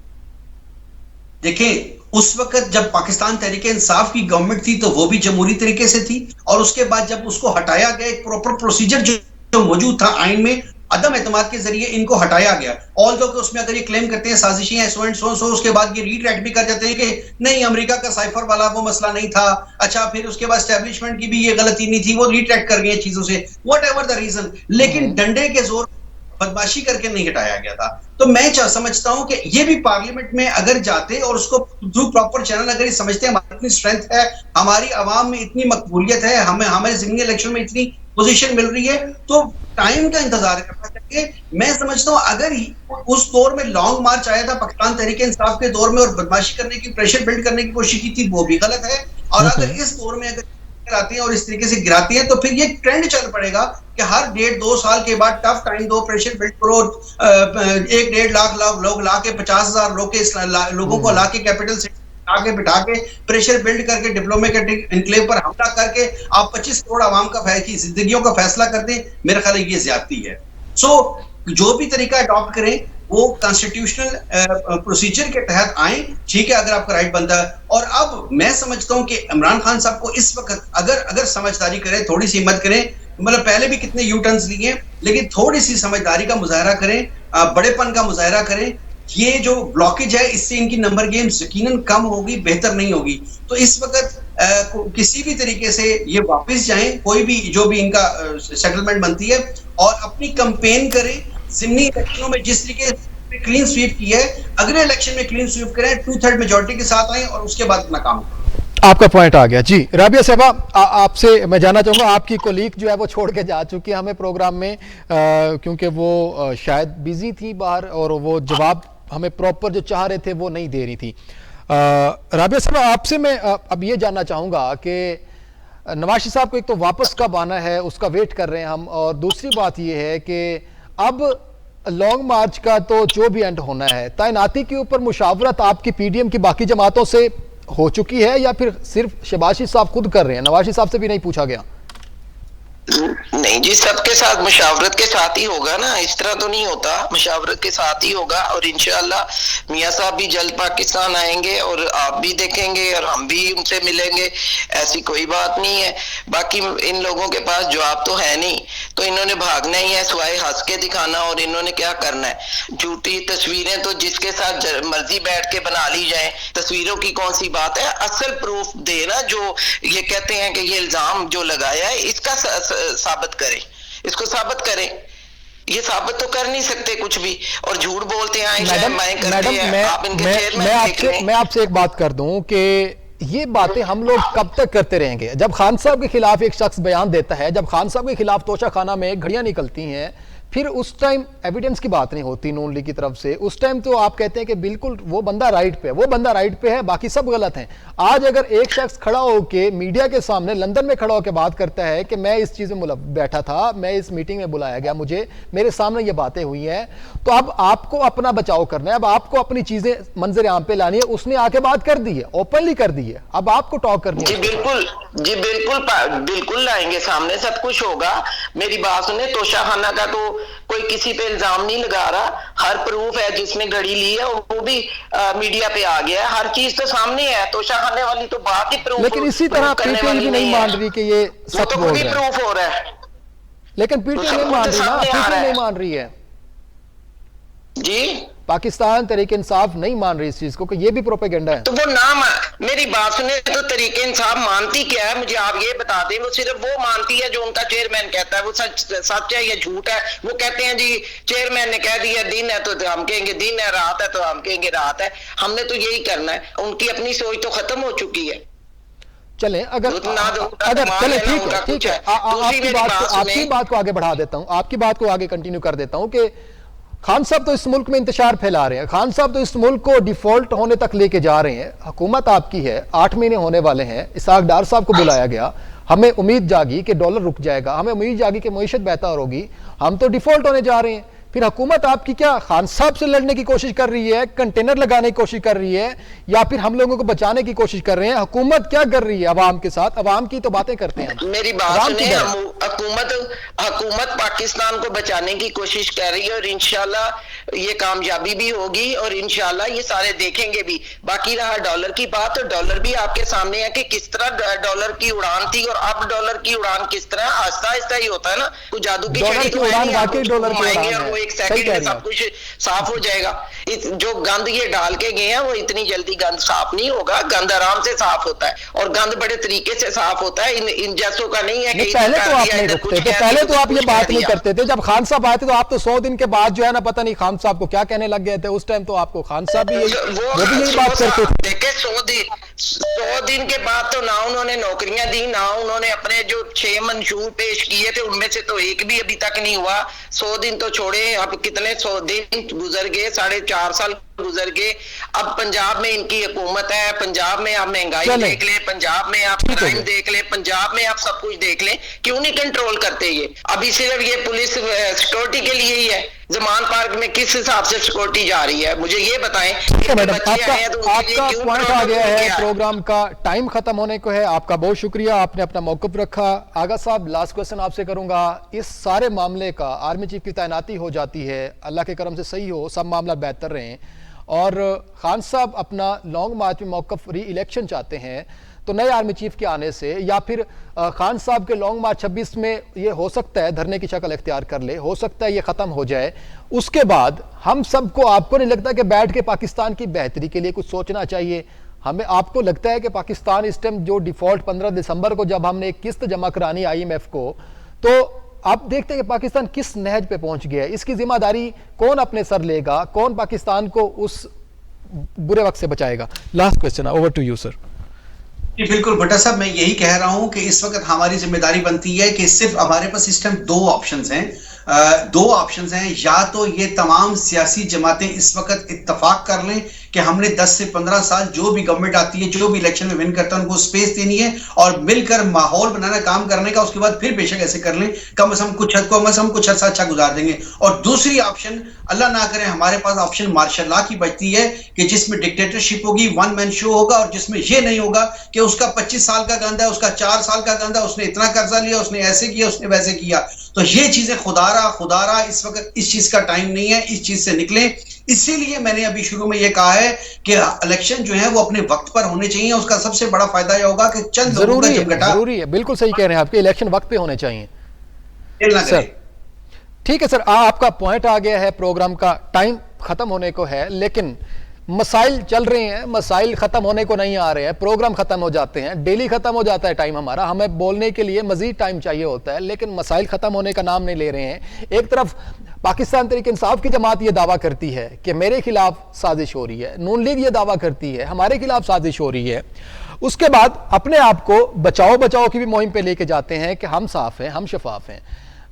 देखिए, उस वक्त जब पाकिस्तान तहरीके इंसाफ की गवर्नमेंट थी तो वो भी जमहूरी तरीके से थी, और उसके बाद जब उसको हटाया गया, एक प्रॉपर प्रोसीजर जो मौजूद था आइन में, अदम एतमाद के जरिए इनको हटाया गया। ऑल दो कि उसमें अगर ये क्लेम करते हैं साजिशें हैं सो एंड सो, उसके बाद ये रीट्रैक्ट भी कर जाते हैं कि नहीं अमेरिका का साइफर वाला वो मसला नहीं था, अच्छा फिर उसके बाद एस्टेब्लिशमेंट की भी ये गलती नहीं थी, वो रीट्रैक्ट कर गए चीजों से, वट एवर द रीजन, लेकिन डंडे के जोर बदमाशी करके नहीं हटाया गया था। तो मैं समझता हूं कि ये भी पार्लियामेंट में अगर जाते और उसको थ्रू प्रॉपर चैनल अगर ये समझते हैं हमारी इतनी स्ट्रेंथ है, हमारी आवाम में इतनी मकबूलियत है, हमें हमारे जिमनी इलेक्शन में इतनी पोजीशन मिल रही है, तो टाइम का इंतजार करना चाहिए। मैं समझता हूं अगर उस दौर में लॉन्ग मार्च आया था पाकिस्तान तहरीक इंसाफ के दौर में और बदमाशी करने की, प्रेशर बिल्ड करने की कोशिश की थी, वो भी गलत है। और अगर इस दौर में अगर आती हैं और इस तरीके से गिराती हैं तो फिर ये ट्रेंड चल पड़ेगा कि हर 1.5-2 साल के बाद टफ टाइम दो, प्रेशर बिल्ड करो, 1-1.5 लाख लोग ला के 50,000 लोगों को ला के कैपिटल से आगे बिठा के प्रेशर बिल्ड करके डिप्लोमेटिक एनक्लेव पर हमला करके आप 25 करोड़ आवाम का की जिंदगियों का फैसला कर दें, मेरा ख्याल है ये ज्यादती है। सो जो भी तरीका अडॉप्ट करें वो कॉन्स्टिट्यूशनल प्रोसीजर के तहत आए, ठीक है, अगर आपका राइट बनता है। और अब मैं समझता हूं कि इमरान खान साहब को इस वक्त अगर समझदारी करें, थोड़ी सी हिम्मत करें, मतलब पहले भी कितने यू टर्न्स लिए, लेकिन थोड़ी सी समझदारी का मुजाहरा करें, बड़ेपन का मुजाहरा करें, ये जो ब्लॉकेज है इससे इनकी नंबर गेम यकीनन कम होगी, बेहतर नहीं होगी। तो इस वक्त किसी भी तरीके से ये वापस जाएं, कोई भी जो भी इनका सेटलमेंट बनती है, और अपनी कंपेन करें। जिमनी इलेक्शनों में जिस तरीके से क्लीन स्वीप की है, अगले इलेक्शन में क्लीन स्वीप करें, 2/3 मेजोरिटी के साथ आए और उसके बाद अपना काम करें। आपका पॉइंट आ गया जी। राबिया साहबा, आपसे मैं जानना चाहूंगा, आपकी कोलीग जो है वो छोड़ के जा चुकी है हमें प्रोग्राम में, क्योंकि वो शायद बिजी थी बाहर और वो जवाब हमें प्रॉपर जो चाह रहे थे वो नहीं दे रही थी। राबिया साहबा, आपसे मैं अब ये जानना चाहूंगा कि नवाज शरीफ साहब को एक तो वापस कब आना है उसका वेट कर रहे हैं हम, और दूसरी बात ये है कि अब लॉन्ग मार्च का तो जो भी एंड होना है, तैनाती के ऊपर मुशावरत आपकी पीडीएम की बाकी जमातों से हो चुकी है या फिर सिर्फ शहबाज शरीफ साहब खुद कर रहे हैं, नवाज शरीफ साहब से भी नहीं पूछा गया? नहीं जी, सबके साथ मुशावरत के साथ ही होगा ना, इस तरह तो नहीं होता, मुशावरत के साथ ही होगा। और इंशाअल्लाह मियां साहब भी जल्द पाकिस्तान आएंगे और आप भी देखेंगे और हम भी उनसे मिलेंगे, ऐसी कोई बात नहीं है। बाकी इन लोगों के पास जवाब तो है नहीं, तो इन्होंने भागना ही है सिवाय हंस के दिखाना। और इन्होंने क्या करना है, झूठी तस्वीरें तो जिसके साथ मर्जी बैठ के बना ली जाए, तस्वीरों की कौन सी बात है, असल प्रूफ देना। जो ये कहते हैं कि ये इल्जाम जो लगाया है इसका साबित करें, इसको साबित करें। ये साबित तो कर नहीं सकते कुछ भी, और झूठ बोलते हैं। मैं आपसे एक बात कर दूं कि ये बातें हम लोग कब तक करते रहेंगे? जब खान साहब के खिलाफ एक शख्स बयान देता है, जब खान साहब के खिलाफ तोशाखाना में घड़ियां निकलती हैं, फिर उस टाइम एविडेंस की बात नहीं होती नून लीग की तरफ से, उस टाइम तो आप कहते हैं कि बिल्कुल वो बंदा राइट पे है, वो बंदा राइट पे है, बाकी सब गलत हैं। आज अगर एक शख्स खड़ा होकर मीडिया के सामने लंदन में खड़ा होकर बात करता है कि मैं इस चीज में बैठा था, मैं इस मीटिंग में बुलाया गया, मुझे मेरे सामने ये बातें हुई हैं, तो अब आपको अपना बचाव करना है, अब आपको अपनी चीजें मंजर आम पे लानी है। उसने आके बात कर दी है, ओपनली कर दी है, अब आपको टॉक करनी है। जी बिल्कुल, जी बिल्कुल लाएंगे सामने, सब कुछ होगा। मेरी बात सुने, तोशाखाना का तो कोई किसी पे इल्जाम नहीं लगा रहा, हर प्रूफ है जिसने घड़ी ली है और वो भी मीडिया पे आ गया है, हर चीज तो सामने है। तोशाखाने वाली तो बात ही प्रूफ, लेकिन इसी तरह पीटीआई भी नहीं मान रही कि ये सच बोल रहा है, प्रूफ हो रहा है, लेकिन पीटीआई नहीं मान रही ना, पीटीआई नहीं मान रही है जी, पाकिस्तान तरीक इंसाफ नहीं मान रही इस चीज को कि ये भी प्रोपेगेंडा है। तो वो नाम, मेरी बात सुने, तो तरीके इंसाफ मानती क्या है मुझे आप ये बता दें। वो सिर्फ वो मानती है जो उनका चेयरमैन कहता है, वो सच है या झूठ है। वो कहते हैं जी चेयरमैन ने कह दिया दिन है तो हम कहेंगे दिन है, रात है तो हम कहेंगे रात है। हमने तो यही करना है, उनकी अपनी सोच तो खत्म हो चुकी है। चले अगर चले ठीक है, आपकी बात को आगे बढ़ा देता हूं, आपकी बात को आगे कंटिन्यू कर देता हूं कि खान साहब तो इस मुल्क में इंतशार फैला रहे हैं, खान साहब तो इस मुल्क को डिफॉल्ट होने तक लेके जा रहे हैं। हुकूमत आपकी है, 8 महीने होने वाले हैं, इसहाक डार साहब को बुलाया गया, हमें उम्मीद जागी कि डॉलर रुक जाएगा, हमें उम्मीद जागी कि मईशत बेहतर होगी, हम तो डिफॉल्ट होने जा रहे हैं। फिर हुकूमत आपकी क्या खान साहब से लड़ने की कोशिश कर रही है, कंटेनर लगाने की कोशिश कर रही है, या फिर हम लोगों को बचाने की कोशिश कर रहे हैं? हुकूमत क्या कर रही है अवाम के साथ? अवाम की तो बातें करते हैं, मेरी बात सुने, हुकूमत पाकिस्तान को बचाने की कोशिश कर रही है और इंशाल्लाह ये कामयाबी भी होगी और इंशाल्लाह ये सारे देखेंगे भी। बाकी रहा डॉलर की बात, तो डॉलर भी आपके सामने है कि किस तरह डॉलर की उड़ान थी और अब डॉलर की उड़ान किस तरह आहिस्ता आहिस्ता ही होता है ना, कुछ जादू की छड़ी तो है नहीं, आप उसको घुमाएंगे और वो एक सेकंड में सब कुछ साफ हो जाएगा। जो गंद ये डाल के गए हैं वो इतनी जल्दी गंद साफ नहीं होगा, गंद आराम से साफ होता है और गंद बड़े तरीके से साफ होता है, इन जैसों का नहीं है कि पहले तो आप नहीं रुकते थे, पहले तो आप ये बात नहीं करते थे। जब खान साहब आए थे तो आप तो 100 दिन के बाद जो है ना, पता नहीं खान साहब को क्या कहने लग गए थे। उस टाइम तो आपको खान साहब भी वो भी यही बात करते थे। देखे 100 दिन के बाद तो ना उन्होंने नौकरियां दी, ना उन्होंने अपने जो 6 मंशूर पेश किए थे उनमें से तो एक भी अभी तक नहीं हुआ। 100 दिन तो छोड़े, अब कितने 100 दिन गुजर गए, 4.5 साल गुजर गए। अब पंजाब में इनकी हुकूमत है, पंजाब में आप महंगाई देख ले, पंजाब में आप क्राइम देख ले, पंजाब में आप सब कुछ देख ले, क्यों नहीं कंट्रोल करते ये? अभी सिर्फ ये पुलिस सिक्योरिटी के लिए ही है। जमान पार्क में किस हिसाब से सिक्योरिटी जा रही है, मुझे ये बताएं। मैडम, आपका पॉइंट आ गया है, प्रोग्राम का टाइम खत्म होने को है। आपका बहुत शुक्रिया, आपने अपना मौक़िफ़ रखा। आगा साहब, लास्ट क्वेश्चन आपसे करूंगा। इस सारे मामले का आर्मी चीफ की तैनाती हो जाती है, अल्लाह के करम से सही हो, सब मामला बेहतर रहे और खान साहब अपना लॉन्ग मार्च में मौक़िफ़ री इलेक्शन चाहते हैं, तो नए आर्मी चीफ के आने से या फिर खान साहब के लॉन्ग मार्च 26 में ये हो सकता है धरने की शक्ल इख्तियार कर ले, हो सकता है ये ख़त्म हो जाए। उसके बाद हम सबको, आपको नहीं लगता कि बैठ के पाकिस्तान की बेहतरी के लिए कुछ सोचना चाहिए? हमें, आपको लगता है कि पाकिस्तान इस टाइम जो डिफ़ॉल्ट 15 दिसंबर को जब हमने एक किस्त जमा करानी IMF को, तो आप देखते हैं कि पाकिस्तान किस नहज पे पहुंच गया है। इसकी जिम्मेदारी कौन अपने सर लेगा? कौन पाकिस्तान को उस बुरे वक्त से बचाएगा? Last question, over to you sir. जी बिल्कुल भट्टा साहब, मैं यही कह रहा हूं कि इस वक्त हमारी जिम्मेदारी बनती है कि सिर्फ हमारे पास इस टाइम दो ऑप्शंस हैं। या तो ये तमाम सियासी जमातें इस वक्त इत्तफाक कर लें कि हमने 10 से 15 साल जो भी गवर्नमेंट आती है, जो भी इलेक्शन में विन करता है, उनको स्पेस देनी है और मिलकर माहौल बनाना, काम करने का। उसके बाद फिर बेशक ऐसे कर लें, कम से कम कुछ अर्सा अच्छा गुजार देंगे। और दूसरी ऑप्शन, अल्लाह ना करे, हमारे पास ऑप्शन मार्शल लॉ की बचती है कि जिसमें डिक्टेटरशिप होगी, वन मैन शो होगा और जिसमें यह नहीं होगा कि उसका 25 साल का गंदा है, उसका 4 साल का गंदा, उसने इतना कर्जा लिया, उसने ऐसे किया, उसने वैसे किया। तो ये चीजें खुदारा इस वक्त इस चीज का टाइम नहीं है, इस चीज से निकलें। इसीलिए मैंने अभी शुरू में ये कहा है कि इलेक्शन जो है वो अपने वक्त पर होने चाहिए। उसका सबसे बड़ा फायदा यह होगा कि चंद लोगों का जमघटा, जरूरी है, बिल्कुल सही कह रहे हैं, आपके इलेक्शन वक्त पे होने चाहिए सर। ठीक है सर, आपका पॉइंट आ गया है, प्रोग्राम का टाइम खत्म होने को है, लेकिन मसाइल चल रहे हैं, मसाइल खत्म होने को नहीं आ रहे हैं। प्रोग्राम खत्म हो जाते हैं, डेली खत्म हो जाता है टाइम हमारा, हमें बोलने के लिए मजीद टाइम चाहिए होता है, लेकिन मसाइल खत्म होने का नाम नहीं ले रहे हैं। एक तरफ पाकिस्तान तहरीक इंसाफ की जमात ये दावा करती है कि मेरे खिलाफ साजिश हो रही है, नून लीग ये दावा करती है हमारे खिलाफ साजिश हो रही है। उसके बाद अपने आप को बचाओ की भी मुहिम पे लेके जाते हैं कि हम साफ हैं, हम शफाफ हैं।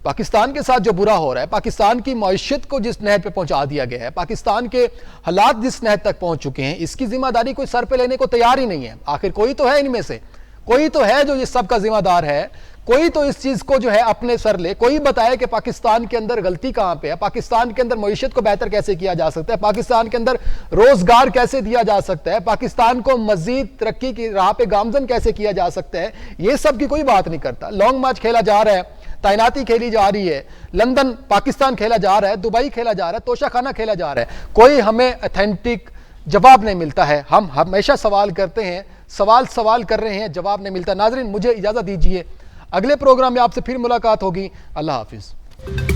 पाकिस्तान के साथ जो बुरा हो रहा है, पाकिस्तान की मईशत को जिस नहज पे पहुंचा दिया गया है, पाकिस्तान के हालात जिस नहज तक पहुंच चुके हैं, इसकी जिम्मेदारी कोई सर पे लेने को तैयार ही नहीं है। आखिर कोई तो है इनमें से, कोई तो है जो इस सब का जिम्मेदार है, कोई तो इस चीज को जो है अपने सर ले, कोई बताए कि पाकिस्तान के अंदर गलती कहां पे है, पाकिस्तान के अंदर मईशत को बेहतर कैसे किया जा सकता है, पाकिस्तान के अंदर रोजगार कैसे दिया जा सकता है, पाकिस्तान को मजीद तरक्की की राह पे गामजन कैसे किया जा सकता है, ये सब की कोई बात नहीं करता। लॉन्ग मार्च खेला जा रहा है, तैनाती खेली जा रही है, लंदन पाकिस्तान खेला जा रहा है, दुबई खेला जा रहा है, तोशाखाना खेला जा रहा है, कोई हमें ऑथेंटिक जवाब नहीं मिलता है। हम हमेशा सवाल करते हैं, सवाल कर रहे हैं, जवाब नहीं मिलता। नाजरीन, मुझे इजाज़त दीजिए, अगले प्रोग्राम में आपसे फिर मुलाकात होगी। अल्लाह हाफिज़।